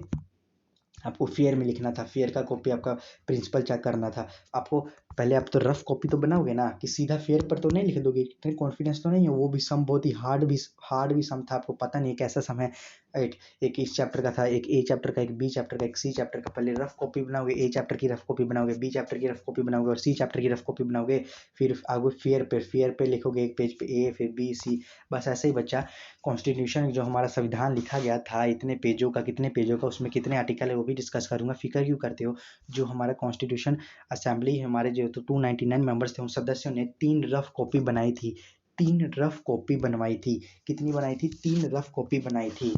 आपको फेयर में लिखना था, फेयर का कॉपी आपका प्रिंसिपल चेक करना था। आपको पहले आप तो रफ कॉपी तो बनाओगे ना, कि सीधा फेयर पर तो नहीं लिख दोगे, इतने कॉन्फिडेंस तो नहीं है। वो भी सम बहुत ही हार्ड भी सम था, आपको पता नहीं कैसा सम है। एक इस चैप्टर का था, एक ए चैप्टर का, एक बी चैप्टर का, एक सी चैप्टर का। पहले रफ कॉपी बनाओगे, ए चैप्टर की रफ कॉपी बनाओगे, बी चैप्टर की रफ कॉपी बनाओगे और सी चैप्टर की रफ कॉपी बनाओगे। फिर आगे फेयर पे लिखोगे, एक पेज पे ए, फिर बी, सी। बस ऐसे ही बच्चा कॉन्स्टिट्यूशन जो हमारा संविधान लिखा गया था इतने पेजों का, कितने पेजों का, उसमें कितने आर्टिकल है वो भी डिस्कस करूंगा। फिक्र क्यों करते हो? जो हमारा कॉन्स्टिट्यूशन असेंबली हमारे जो तो 299 मेंबर्स थे, उन सदस्यों ने 3 रफ कॉपी बनाई थी, 3 रफ कॉपी बनवाई थी। कितनी बनाई थी? 3 रफ कॉपी बनाई थी,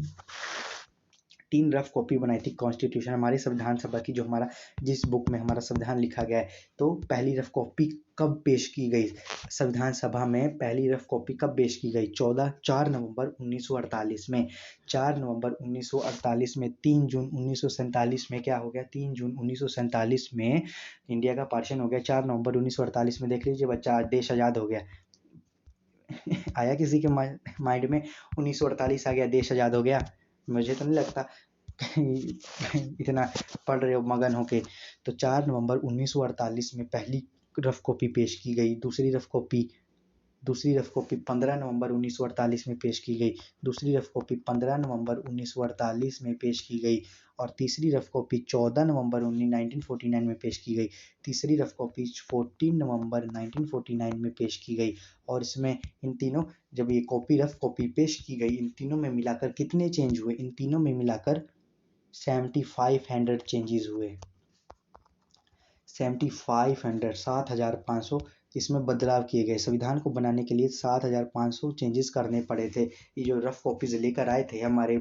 3 रफ कॉपी बनाई थी कॉन्स्टिट्यूशन हमारी संविधान सभा की, जो हमारा जिस बुक में हमारा संविधान लिखा गया है। तो पहली रफ कॉपी कब पेश की गई संविधान सभा में? पहली रफ कॉपी कब पेश की गई? 4 नवंबर 1948 में। 4 नवंबर 1948 में। 3 जून 1947 में क्या हो गया? 3 जून 1947 में इंडिया का पार्टीशन हो गया। 4 नवंबर 1948 में देख लीजिए बच्चा, देश आज़ाद हो गया। आया किसी के माइंड में 1948 आ गया, देश आज़ाद हो गया? मुझे तो नहीं लगता इतना पढ़ रहे हो मगन होके। तो 4 नवंबर 1948 में पहली रफ कॉपी पेश की गई। दूसरी रफ कॉपी 15 नवंबर 1948 में पेश की गई। दूसरी रफ कॉपी 15 नवंबर 1948 में पेश की गई। और तीसरी रफ कॉपी 14 नवंबर 1949 में पेश की गई। तीसरी रफ कॉपी 14 नवंबर 1949 में पेश की गई। और इसमें इन तीनों, जब ये रफ कॉपी पेश की गई, इन तीनों में मिलाकर कितने चेंज हुए? इन तीनों में मिलाकर 7500 चेंजेस हुए। 7,500 इसमें बदलाव किए गए। संविधान को बनाने के लिए 7,500 चेंजेस करने पड़े थे। ये जो रफ कॉपीज लेकर आए थे हमारे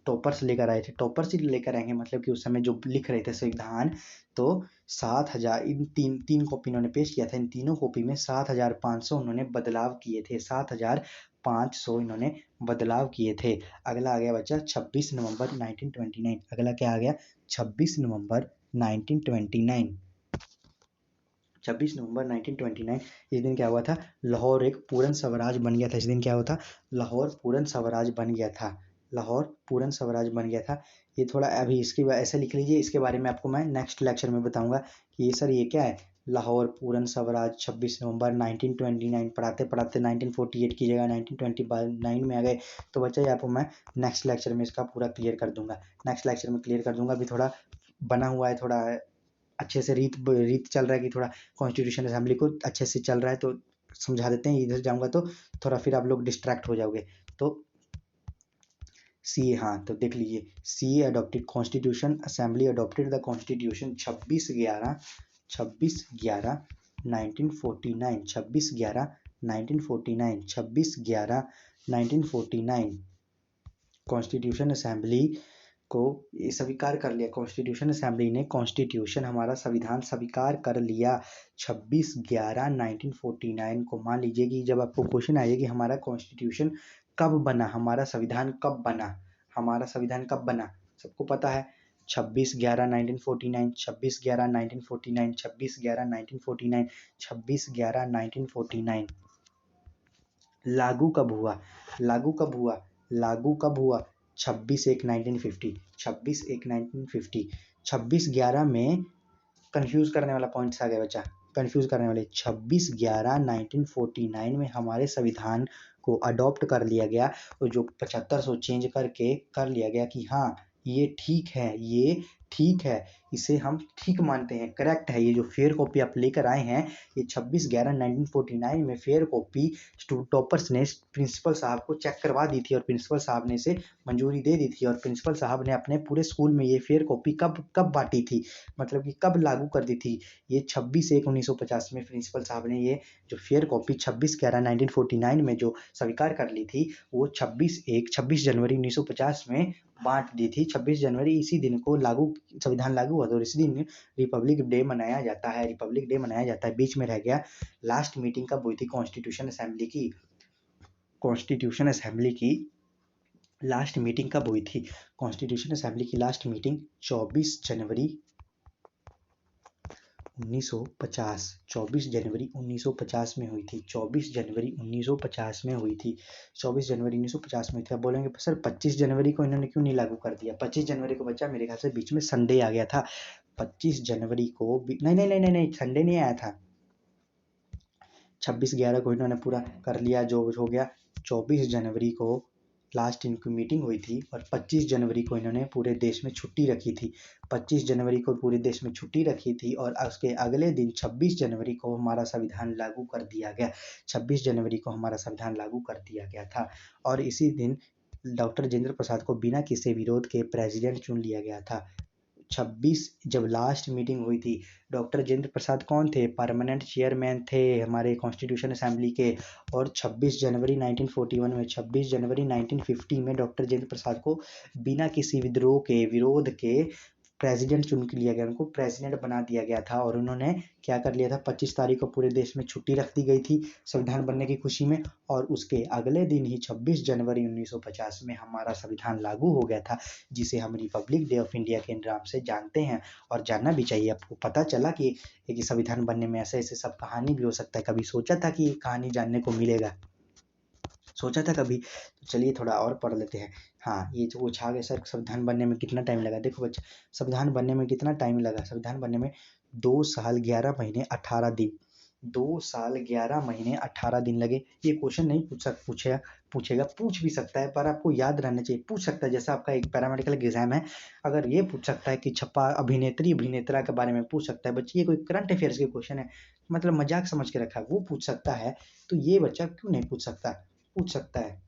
टॉपर्स लेकर आए थे। टॉपर्स ही लेकर आएंगे, मतलब कि उस समय जो लिख रहे थे संविधान, तो 7,000 इन तीन कॉपी इन्होंने पेश किया था। इन तीनों कॉपी में 7,500 उन्होंने बदलाव किए थे। 500 इन्होंने बदलाव किए थे। अगला आ गया बच्चा 26 नवंबर 1929। अगला क्या आ गया? 26 नवंबर 1929। 26 नवंबर 1929 इस दिन क्या हुआ था? लाहौर एक पूर्ण स्वराज बन गया था। इस दिन क्या हुआ था? लाहौर पूर्ण स्वराज बन गया था। लाहौर पूर्ण स्वराज बन गया था। ये थोड़ा अभी इसकी ऐसे लिख लीजिए, इसके बारे में आपको मैं नेक्स्ट लेक्चर में बताऊंगा कि ये सर ये क्या है। लाहौर पूर्ण स्वराज 26 नवंबर 1929। पढ़ाते पढ़ाते 1948 की जगह 1929 में आ गए। तो बच्चा ये आपको मैं नेक्स्ट लेक्चर में इसका पूरा क्लियर कर दूंगा। नेक्स्ट लेक्चर में क्लियर कर दूंगा। अभी थोड़ा बना हुआ है, थोड़ा अच्छे से रीत चल रहा है कि थोड़ा कॉन्स्टिट्यूशन असेंबली को अच्छे से चल रहा है, तो समझा देते हैं। इधर जाऊंगा तो थोड़ा फिर आप लोग डिस्ट्रैक्ट हो जाओगे। तो सीए, हाँ तो देख लीजिए, CA adopted constitution assembly adopted the constitution 26/11 1949। 26/11 1949 constitution assembly को ये स्वीकार कर लिया। कॉन्स्टिट्यूशन असेंबली ने कॉन्स्टिट्यूशन हमारा संविधान स्वीकार कर लिया 26/11 1949 को। मान लीजिए कि जब आपको क्वेश्चन आए कि हमारा कॉन्स्टिट्यूशन कब बना, हमारा संविधान कब बना, हमारा संविधान कब बना, सबको पता है 26/11 1949, 26/11 1949, 26/11 1949, 26/11 1949। लागू कब हुआ? लागू कब हुआ? लागू कब हुआ? 26/1 1950। 26/1 1950। 26/11 में कंफ्यूज करने वाला पॉइंट्स आ गया बच्चा, कंफ्यूज करने वाले। 26/11 1949 में हमारे संविधान को अडॉप्ट कर लिया गया, और जो 7500 चेंज करके कर लिया गया कि हाँ ये ठीक है, ये ठीक है, इसे हम ठीक मानते हैं, करेक्ट है। ये जो फेयर कॉपी आप लेकर आए हैं, ये 26/11 1949 में फेयर कॉपी टॉपर्स ने प्रिंसिपल साहब को चेक करवा दी थी, और प्रिंसिपल साहब ने इसे मंजूरी दे दी थी। और प्रिंसिपल साहब ने अपने पूरे स्कूल में ये फेयर कॉपी कब कब बांटी थी, मतलब कि कब लागू कर दी थी? ये 26/1 1950 में प्रिंसिपल साहब ने ये जो फेयर कॉपी 26/11 1949 में जो स्वीकार कर ली थी, वो 26 जनवरी 1950 में बांट दी थी। 26 जनवरी इसी दिन को लागू संविधान लागू हुआ था, और इसी दिन रिपब्लिक डे मनाया जाता है। रिपब्लिक डे मनाया जाता है। बीच में रह गया, लास्ट मीटिंग कब हुई थी कॉन्स्टिट्यूशन असेंबली की? कॉन्स्टिट्यूशन असेंबली की लास्ट मीटिंग कब हुई थी? कॉन्स्टिट्यूशन असेंबली की लास्ट मीटिंग 24 जनवरी 1950। 24 जनवरी 1950 में हुई थी। 24 जनवरी 1950 में हुई थी। 24 जनवरी 1950 में थी। अब बोलेंगे सर 25 जनवरी को इन्होंने क्यों नहीं लागू कर दिया? 25 जनवरी को बच्चा मेरे ख्याल से बीच में संडे आ गया था। 25 जनवरी को नहीं नहीं नहीं नहीं नहीं, संडे नहीं आया था। 26/11 को इन्होंने पूरा कर लिया, जो हो गया। 24 जनवरी को लास्ट इनकी मीटिंग हुई थी, और 25 जनवरी को इन्होंने पूरे देश में छुट्टी रखी थी। 25 जनवरी को पूरे देश में छुट्टी रखी थी, और उसके अगले दिन 26 जनवरी को हमारा संविधान लागू कर दिया गया। 26 जनवरी को हमारा संविधान लागू कर दिया गया था, और इसी दिन डॉक्टर राजेंद्र प्रसाद को बिना किसी विरोध के प्रेसिडेंट चुन लिया गया था। 26 जब लास्ट मीटिंग हुई थी, डॉक्टर राजेंद्र प्रसाद कौन थे? परमानेंट चेयरमैन थे हमारे कॉन्स्टिट्यूशन असेंबली के। और 26 जनवरी 1941 में, 26 जनवरी 1950 में डॉक्टर राजेंद्र प्रसाद को बिना किसी विद्रोह के, विरोध के प्रेसिडेंट चुन के लिया गया, उनको प्रेसिडेंट बना दिया गया था। और उन्होंने क्या कर लिया था? 25 तारीख को पूरे देश में छुट्टी रख दी गई थी संविधान बनने की खुशी में, और उसके अगले दिन ही 26 जनवरी 1950 में हमारा संविधान लागू हो गया था, जिसे हम रिपब्लिक डे ऑफ इंडिया के नाम से जानते हैं। और जानना भी चाहिए। आपको पता चला कि एक संविधान बनने में ऐसे ऐसे सब कहानी भी हो सकता है। कभी सोचा था कि ये कहानी जानने को मिलेगा? सोचा था कभी? तो चलिए थोड़ा और पढ़ लेते हैं। हाँ, ये जो पूछा गया सर संविधान बनने में कितना टाइम लगा। देखो बच्चा, संविधान बनने में कितना टाइम लगा? संविधान बनने में 2 साल 11 महीने 18 दिन। 2 साल 11 महीने 18 दिन लगे। ये क्वेश्चन नहीं पूछेगा, पूछ भी सकता है, पर आपको याद रहना चाहिए। पूछ सकता है, जैसा आपका एक पैरामेडिकल एग्जाम है, अगर ये पूछ सकता है कि छप्पा अभिनेत्री अभिनेता के बारे में पूछ सकता है। बच्चे ये कोई करंट अफेयर्स के क्वेश्चन है, मतलब मजाक समझ के रखा है, वो पूछ सकता है, तो ये बच्चा क्यों नहीं पूछ सकता? पूछ सकता है।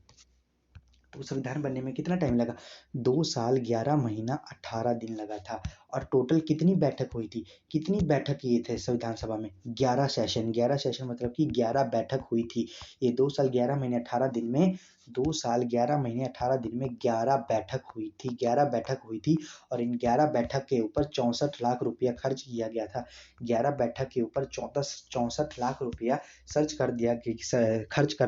तो संविधान बनने में कितना टाइम लगा? 2 साल 11 महीना 18 दिन लगा था। और टोटल कितनी बैठक हुई थी, कितनी बैठक किए थे संविधान सभा में? 11 सेशन। 11 सेशन मतलब कि 11 बैठक हुई थी। ये 2 साल 11 महीने 18 दिन में 2 साल 11 महीने 18 दिन में 11 बैठक हुई थी। 11 बैठक हुई थी और इन 11 बैठक के ऊपर 64 लाख रुपया खर्च किया गया था। 11 बैठक के ऊपर 64 लाख रुपया खर्च कर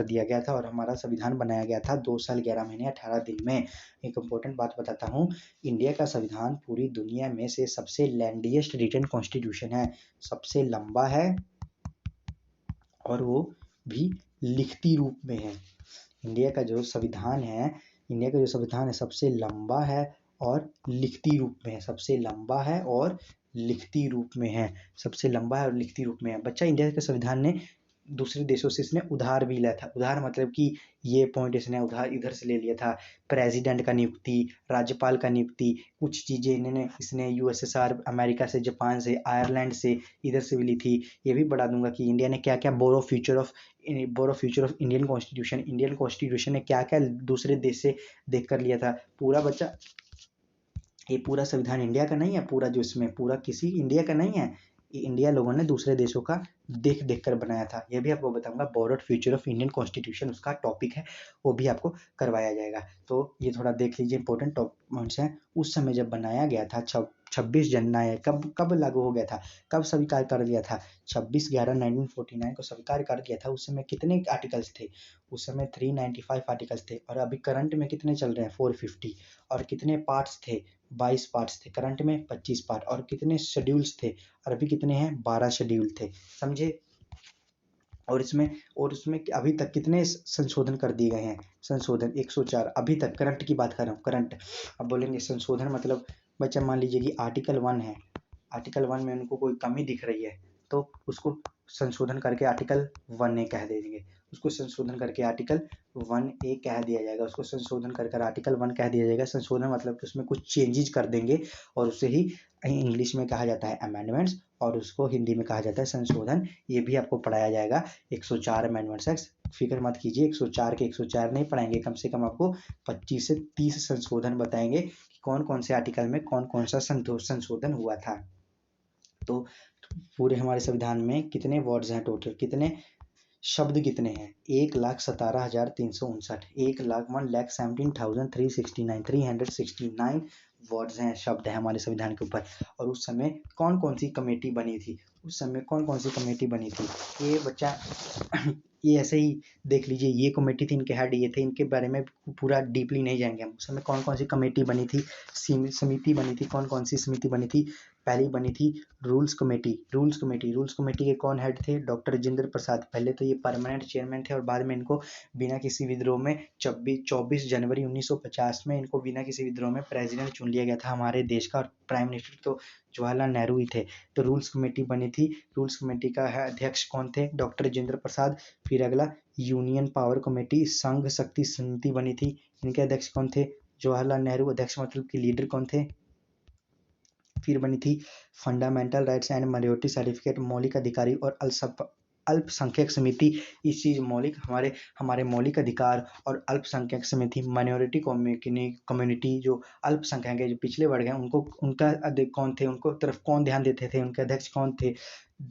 दिया गया था और हमारा संविधान बनाया गया था 2 साल 11 महीने 18 दिन में। एक इम्पोर्टेंट बात बताता हूँ, इंडिया का संविधान पूरी दुनिया में से सबसे लेंथीएस्ट रिटन कॉन्स्टिट्यूशन है, सबसे लंबा है और वो भी लिखती रूप में है। इंडिया का जो संविधान है सबसे लंबा है और लिखती रूप में है, सबसे लंबा है और लिखती रूप में है, सबसे लंबा है और लिखती रूप में है। बच्चा, इंडिया के संविधान ने दूसरे देशों से इसने उधार भी लिया था। उधार मतलब कि ये पॉइंट इसने उधार इधर से ले लिया था, प्रेसिडेंट का नियुक्ति, राज्यपाल का नियुक्ति, कुछ चीज़ें इसने यूएसएसआर, अमेरिका से, जापान से, आयरलैंड से, इधर से भी ली थी। ये भी बता दूंगा कि इंडिया ने क्या क्या बोरो फ्यूचर ऑफ इंडियन कॉन्स्टिट्यूशन ने क्या क्या दूसरे देश से देख कर लिया था। पूरा बच्चा, ये पूरा संविधान इंडिया का नहीं है, पूरा जो इसमें पूरा किसी इंडिया का नहीं है, ये इंडिया लोगों ने दूसरे देशों का देख देख कर बनाया था। ये भी आपको बताऊंगा, borrowed future of Indian constitution उसका टॉपिक है, वो भी आपको करवाया जाएगा। तो ये थोड़ा देख लीजिए, इंपॉर्टेंट पॉइंट्स हैं। उस समय जब बनाया गया था 26 जनवरी, कब लागू हो गया था, कब स्वीकार कर लिया था? 26/11/1949 को स्वीकार कर दिया था। उस समय कितने आर्टिकल्स थे? उस समय 395 आर्टिकल्स थे और अभी करंट में कितने चल रहे हैं? 450। और कितने पार्ट्स थे? 22 पार्ट्स थे। करंट में 25 पार्ट। और कितने शेड्यूल्स थे? और अभी कितने हैं? 12 शेड्यूल थे, समझे? और इसमें अभी तक कितने संशोधन कर दिए गए हैं? संशोधन 104 अभी तक, करंट की बात कर रहा हूँ, करंट। अब बोलेंगे संशोधन मतलब, बच्चा मान लीजिए कि आर्टिकल 1 है, आर्टिकल 1 में उनको कोई कमी दिख रही है तो उसको संशोधन करके आर्टिकल 1A कह देंगे, उसको संशोधन करके आर्टिकल 1A कह दिया जाएगा, उसको संशोधन कर आर्टिकल 1 कह दिया जाएगा। संशोधन मतलब कि उसमें कुछ चेंजेज कर देंगे और उसे ही इंग्लिश में कहा जाता है अमेंडमेंट्स और उसको हिंदी में कहा जाता है संशोधन। ये भी आपको पढ़ाया जाएगा। 104 अमेंडमेंट्स एक्ट, फिक्र मत कीजिए, 104 के 104 नहीं पढ़ाएंगे, कम से कम आपको 25 से 30 संशोधन बताएंगे कि कौन कौन से आर्टिकल में कौन कौन सा संशोधन हुआ था। तो पूरे हमारे संविधान में कितने वर्ड्स हैं टोटल, कितने शब्द कितने हैं? 1,17,359, 369 वर्ड्स हैं, शब्द हैं हमारे संविधान के ऊपर। और उस समय कौन कौन सी कमेटी बनी थी? ये बच्चा ये ऐसे ही देख लीजिए, ये कमेटी थी, इनके हेड ये थे, इनके बारे में पूरा डीपली नहीं जाएंगे हम। उस समय कौन कौन सी कमेटी बनी थी, समिति बनी थी, कौन कौन सी समिति बनी थी? पहली बनी थी रूल्स कमेटी। रूल्स कमेटी के कौन हेड थे? डॉक्टर राजेंद्र प्रसाद। पहले तो ये परमानेंट चेयरमैन थे और बाद में इनको बिना किसी विद्रोह में 24 जनवरी 1950 में इनको बिना किसी विद्रोह में प्रेसिडेंट चुन लिया गया था हमारे देश का, और प्राइम मिनिस्टर तो जवाहरलाल नेहरू ही थे। तो रूल्स कमेटी बनी थी। रूल्स कमेटी का अध्यक्ष कौन थे? डॉक्टर राजेंद्र प्रसाद। फिर अगला यूनियन पावर कमेटी, संघ शक्ति समिति बनी थी, इनके अध्यक्ष कौन थे? जवाहरलाल नेहरू। अध्यक्ष मतलब कि लीडर कौन थे? फिर बनी थी fundamental rights and minority certificate, मौलिक अधिकारी और अल्पसंख्यक समिति। इस चीज मौलिक हमारे मौलिक अधिकार और अल्पसंख्यक समिति, माइनॉरिटी कम्युनिटी, जो अल्पसंख्यक है, जो पिछले वर्ग हैं, उनको उनका अध्यक्ष कौन थे? उनको तरफ कौन ध्यान देते थे? उनके अध्यक्ष कौन थे?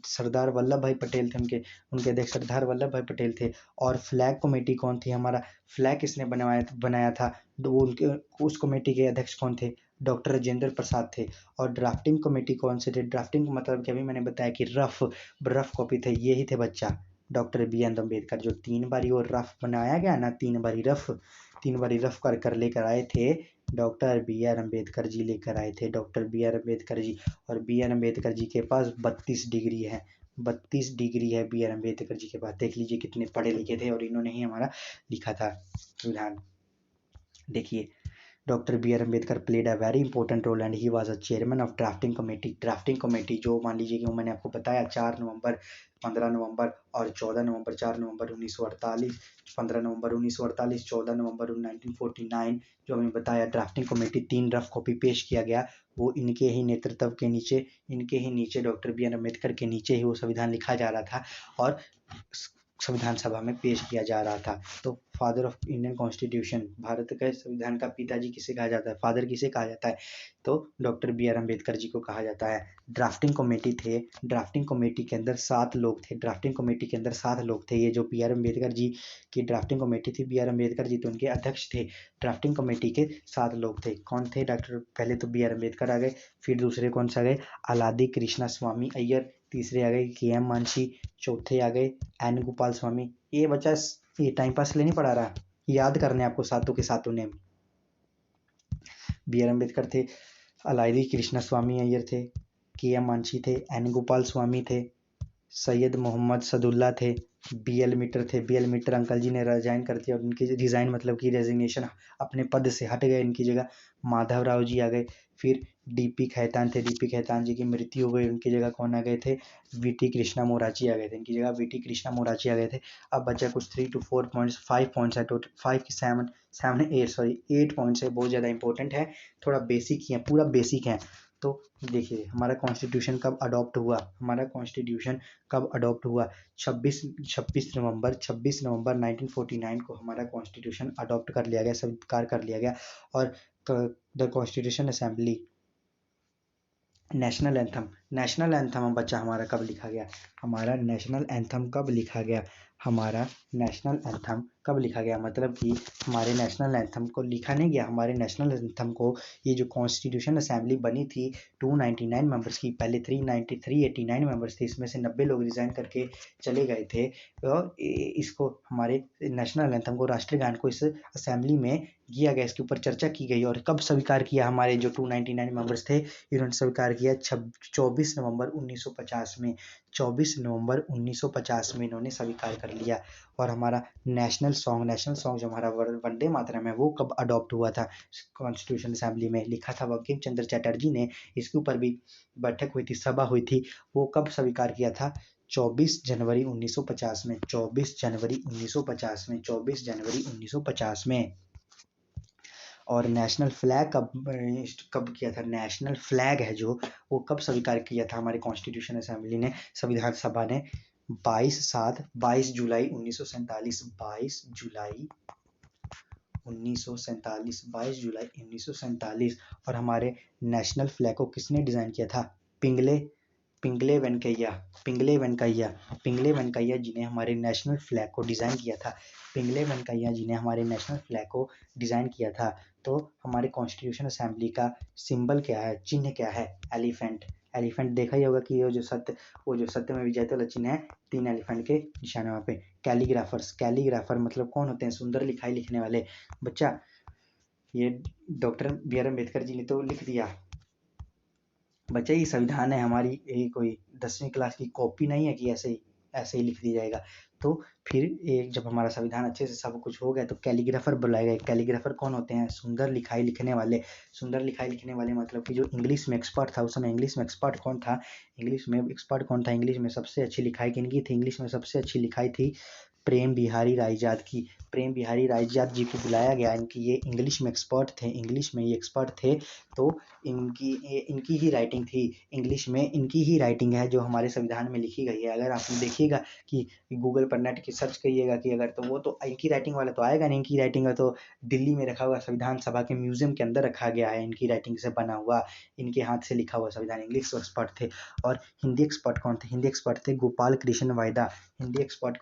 सरदार वल्लभ भाई पटेल थे। उनके अध्यक्ष सरदार वल्लभ भाई पटेल थे। और फ्लैग कमेटी कौन थी? हमारा फ्लैग किसने बनाया था? उस कमेटी के अध्यक्ष कौन थे? डॉक्टर राजेंद्र प्रसाद थे। और ड्राफ्टिंग कमेटी कौन से थे? ड्राफ्टिंग मतलब कि अभी मैंने बताया कि रफ कॉपी थे, ये ही थे बच्चा, डॉक्टर BR अम्बेडकर। जो 3 बारी वो रफ बनाया गया ना, 3 बारी रफ कर लेकर आए थे, डॉक्टर BR अम्बेडकर जी लेकर आए थे, डॉक्टर BR अम्बेडकर जी। और BR अम्बेडकर जी के पास 32 डिग्री है, 32 डिग्री है BR अम्बेडकर जी के पास। देख लीजिए कितने पढ़े लिखे थे, और इन्होंने ही हमारा लिखा था संविधान। देखिए, doctor BR Ambedkar played a very important role and he was a chairman of drafting committee. जो मान लीजिए कि मैंने आपको बताया 4 नवंबर, 15 नवंबर और 14 नवंबर, 4 नवंबर 1948, 15 नवंबर 1948, 14 नवंबर 1949, जो हमें बताया ड्राफ्टिंग कमेटी 3 रफ कॉपी पेश किया गया, वो इनके ही नेतृत्व के नीचे, डॉक्टर BR अम्बेडकर के नीचे ही वो संविधान लिखा जा रहा था। और संविधान सभा में पेश किया जा रहा था। तो father of Indian constitution, Bharat के संविधान का पिताजी किसे कहा जाता है, फादर किसे कहा जाता है, तो doctor B are Ambedkar ji को कहा जाता है। ड्राफ्टिंग कमेटी थे, ड्राफ्टिंग कमेटी के अंदर 7 लोग थे, ड्राफ्टिंग कमेटी के अंदर 7 लोग थे। ये जो बी आर अम्बेडकर जी की ड्राफ्टिंग कमेटी थी, बी आर अम्बेडकर जी तो उनके अध्यक्ष थे। ड्राफ्टिंग कमेटी के 7 लोग थे। कौन थे? डॉक्टर, पहले तो बी आर अम्बेडकर आ गए, फिर दूसरे कौन सा आ गए, अलादी कृष्णा स्वामी अय्यर, तीसरे आ गए के एम मांझी, चौथे आ गए एन गोपाल स्वामी। ये बच्चा ये टाइम पास के लिए नहीं पढ़ा रहा, याद करने आपको सातों के सातों नेम। बी आर अम्बेडकर थे, अलादी कृष्णा स्वामी अय्यर थे, के एम मांझी थे, एन गोपाल स्वामी थे, सैयद मोहम्मद सदुल्ला थे, बी एल मीटर थे। बी एल मीटर अंकल जी ने रिजाइन कर दिया, और उनकी रिजाइन मतलब कि रेजिग्नेशन, अपने पद से हट गए। इनकी जगह माधव राव जी आ गए। फिर डीपी खैतान थे, डीपी खैतान जी की मृत्यु हो गई, उनकी जगह कौन आ गए थे, वीटी कृष्णा मोराची आ गए थे, इनकी जगह वीटी कृष्णा मोराची आ गए थे। अब बचा कुछ 3 to 4 पॉइंट्स, 5 पॉइंट्स है टोटल, 5 की 7 7 8 सॉरी 8 पॉइंट्स है, बहुत ज़्यादा इंपॉर्टेंट है, थोड़ा बेसिक ही है, पूरा बेसिक है। तो देखिए हमारा कॉन्स्टिट्यूशन कब अडॉप्ट हुआ, हमारा कॉन्स्टिट्यूशन कब अडॉप्ट हुआ, 26 नवंबर 1949 को हमारा कॉन्स्टिट्यूशन अडॉप्ट कर लिया गया, स्वीकार कर लिया गया। और the constitution assembly, national anthem बच्चा हमारा कब लिखा गया, हमारा नेशनल एंथम कब लिखा गया, हमारा नेशनल एंथम कब लिखा गया, मतलब कि हमारे नेशनल एंथम को लिखा नहीं गया, हमारे नेशनल एंथम को, ये जो कॉन्स्टिट्यूशन असेंबली बनी थी 299 मेंबर्स की, पहले 389 मेंबर्स थे, इसमें से 90 लोग रिजाइन करके चले गए थे। और इसको हमारे नेशनल एंथम को, राष्ट्रीय गान को इस असेंबली में किया गया, इसके ऊपर चर्चा की गई। और कब स्वीकार किया हमारे जो 299 मेंबर्स थे, इन्होंने स्वीकार किया 24 नवंबर 1950 में, 24 नवंबर 1950 में इन्होंने स्वीकार कर लिया। और हमारा नेशनल सॉन्ग जो हमारा वंदे मातरम है, वो कब अडॉप्ट हुआ था कॉन्स्टिट्यूशन असेंबली में, लिखा था बंकिम चंद्र चटर्जी ने, इसके ऊपर भी बैठक हुई थी, सभा हुई थी, वो कब स्वीकार किया था, 24 जनवरी 1950 में, 24 जनवरी 1950 में, 24 जनवरी 1950 में। और नेशनल फ्लैग कब किया था, नेशनल फ्लैग है जो, वो कब स्वीकार किया था हमारे कॉन्स्टिट्यूशन असेंबली ने, संविधान सभा ने, 22 जुलाई 1947, 22 जुलाई 1947। और हमारे नेशनल फ्लैग को किसने डिज़ाइन किया था, पिंगले वेंकैया जी ने हमारे नेशनल फ्लैग को डिज़ाइन किया था, पिंगले वेंकैया जी ने हमारे नेशनल फ्लैग को डिज़ाइन किया था। तो हमारे कॉन्स्टिट्यूशन असेंबली का सिंबल क्या है, चिन्ह क्या है, एलिफेंट। एलिफेंट देखा ही होगा कि वो जो सत्य में विजय वाला चिन्ह है, 3 एलिफेंट के निशान वहाँ पे। कैलीग्राफर मतलब कौन होते हैं, सुंदर लिखाई लिखने वाले। बच्चा ये doctor B are Ambedkar ji ने तो लिख दिया, बच्चा ये संविधान है हमारी, ये कोई 10वीं क्लास की कॉपी नहीं है कि ऐसे ही लिख दिया जाएगा। तो फिर एक जब हमारा संविधान अच्छे से सब कुछ हो गया, तो कैलीग्राफर बुलाए गए। कैलीग्राफर कौन होते हैं, सुंदर लिखाई लिखने वाले। सुंदर लिखाई लिखने वाले मतलब कि जो इंग्लिश में एक्सपर्ट था उस समय, इंग्लिश में एक्सपर्ट कौन था, इंग्लिश में सबसे अच्छी लिखाई किनकी थी, इंग्लिश में सबसे अच्छी लिखाई थी प्रेम बिहारी रायजाद की। प्रेम बिहारी रायजाद जी को बुलाया गया, इनकी ये इंग्लिश में एक्सपर्ट थे। तो इनकी ही राइटिंग थी, इंग्लिश में इनकी ही राइटिंग है जो हमारे संविधान में लिखी गई है। अगर आपने देखिएगा कि गूगल पर नेट की सर्च करिएगा कि अगर, तो वो तो इनकी राइटिंग वाला तो आएगा नहीं, इनकी राइटिंग है तो दिल्ली में रखा हुआ संविधान सभा के म्यूजियम के अंदर रखा गया है, इनकी राइटिंग से बना हुआ, इनके हाथ से लिखा हुआ संविधान। इंग्लिश एक्सपर्ट थे। और हिंदी एक्सपर्ट कौन थे, हिंदी एक्सपर्ट थे गोपाल कृष्ण वायदा। हिंदी एक्सपर्ट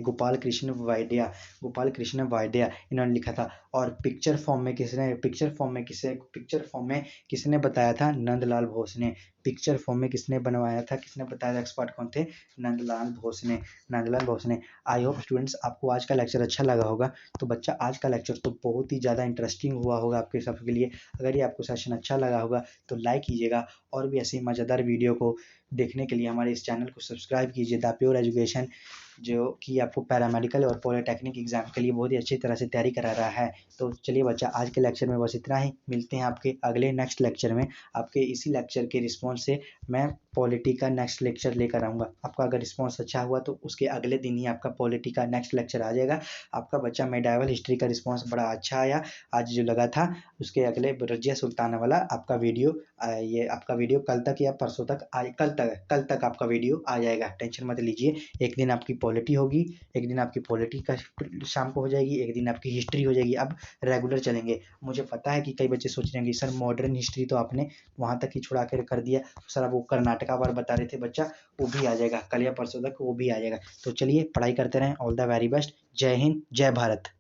गोपाल कृष्ण वायद्या इन्होंने लिखा था। और पिक्चर फॉर्म में किसने बताया था, नंदलाल बोस ने। पिक्चर फॉर्म में किसने बनवाया था, किसने बताया था, एक्सपर्ट कौन थे, नंदलाल बोस ने। आई होप स्टूडेंट्स आपको आज का लेक्चर अच्छा लगा होगा। तो बच्चा आज का लेक्चर तो बहुत ही ज़्यादा इंटरेस्टिंग हुआ होगा आपके सबके लिए। अगर ये आपको सेशन अच्छा लगा होगा तो लाइक कीजिएगा, और भी ऐसी मज़ेदार वीडियो को देखने के लिए हमारे इस चैनल को सब्सक्राइब कीजिए। द प्योर एजुकेशन जो कि आपको पैरामेडिकल और पॉलिटेक्निक एग्जाम के लिए बहुत ही अच्छी तरह से तैयारी करा रहा है। तो चलिए बच्चा, आज के लेक्चर में बस इतना ही। मिलते हैं आपके अगले नेक्स्ट लेक्चर में। आपके इसी लेक्चर के रिस्पॉन्स से मैं पॉलिटी का नेक्स्ट लेक्चर लेकर आऊँगा। आपका अगर रिस्पॉन्स अच्छा हुआ तो उसके अगले दिन ही आपका पॉलिटी का नेक्स्ट लेक्चर आ जाएगा। आपका बच्चा मेडाइवल हिस्ट्री का रिस्पॉन्स बड़ा अच्छा आया आज जो लगा था। उसके अगले रजिया सुल्ताना वाला आपका वीडियो, ये आपका वीडियो कल तक या परसों तक कल तक आपका वीडियो आ जाएगा। टेंशन मत लीजिए। एक दिन आपकी पॉलिटी होगी, एक दिन आपकी पॉलिटी का शाम को हो जाएगी, एक दिन आपकी हिस्ट्री हो जाएगी। अब रेगुलर चलेंगे। मुझे पता है कि कई बच्चे सोच रहे हैं कि सर मॉडर्न हिस्ट्री तो आपने वहाँ तक ही छुड़ा कर दिया। सर अब वो कर्नाटका वार बता रहे थे बच्चा, वो भी आ जाएगा कल या परसों तक, वो भी आ जाएगा। तो चलिए पढ़ाई करते रहें। All the very best. जय हिंद, जय भारत।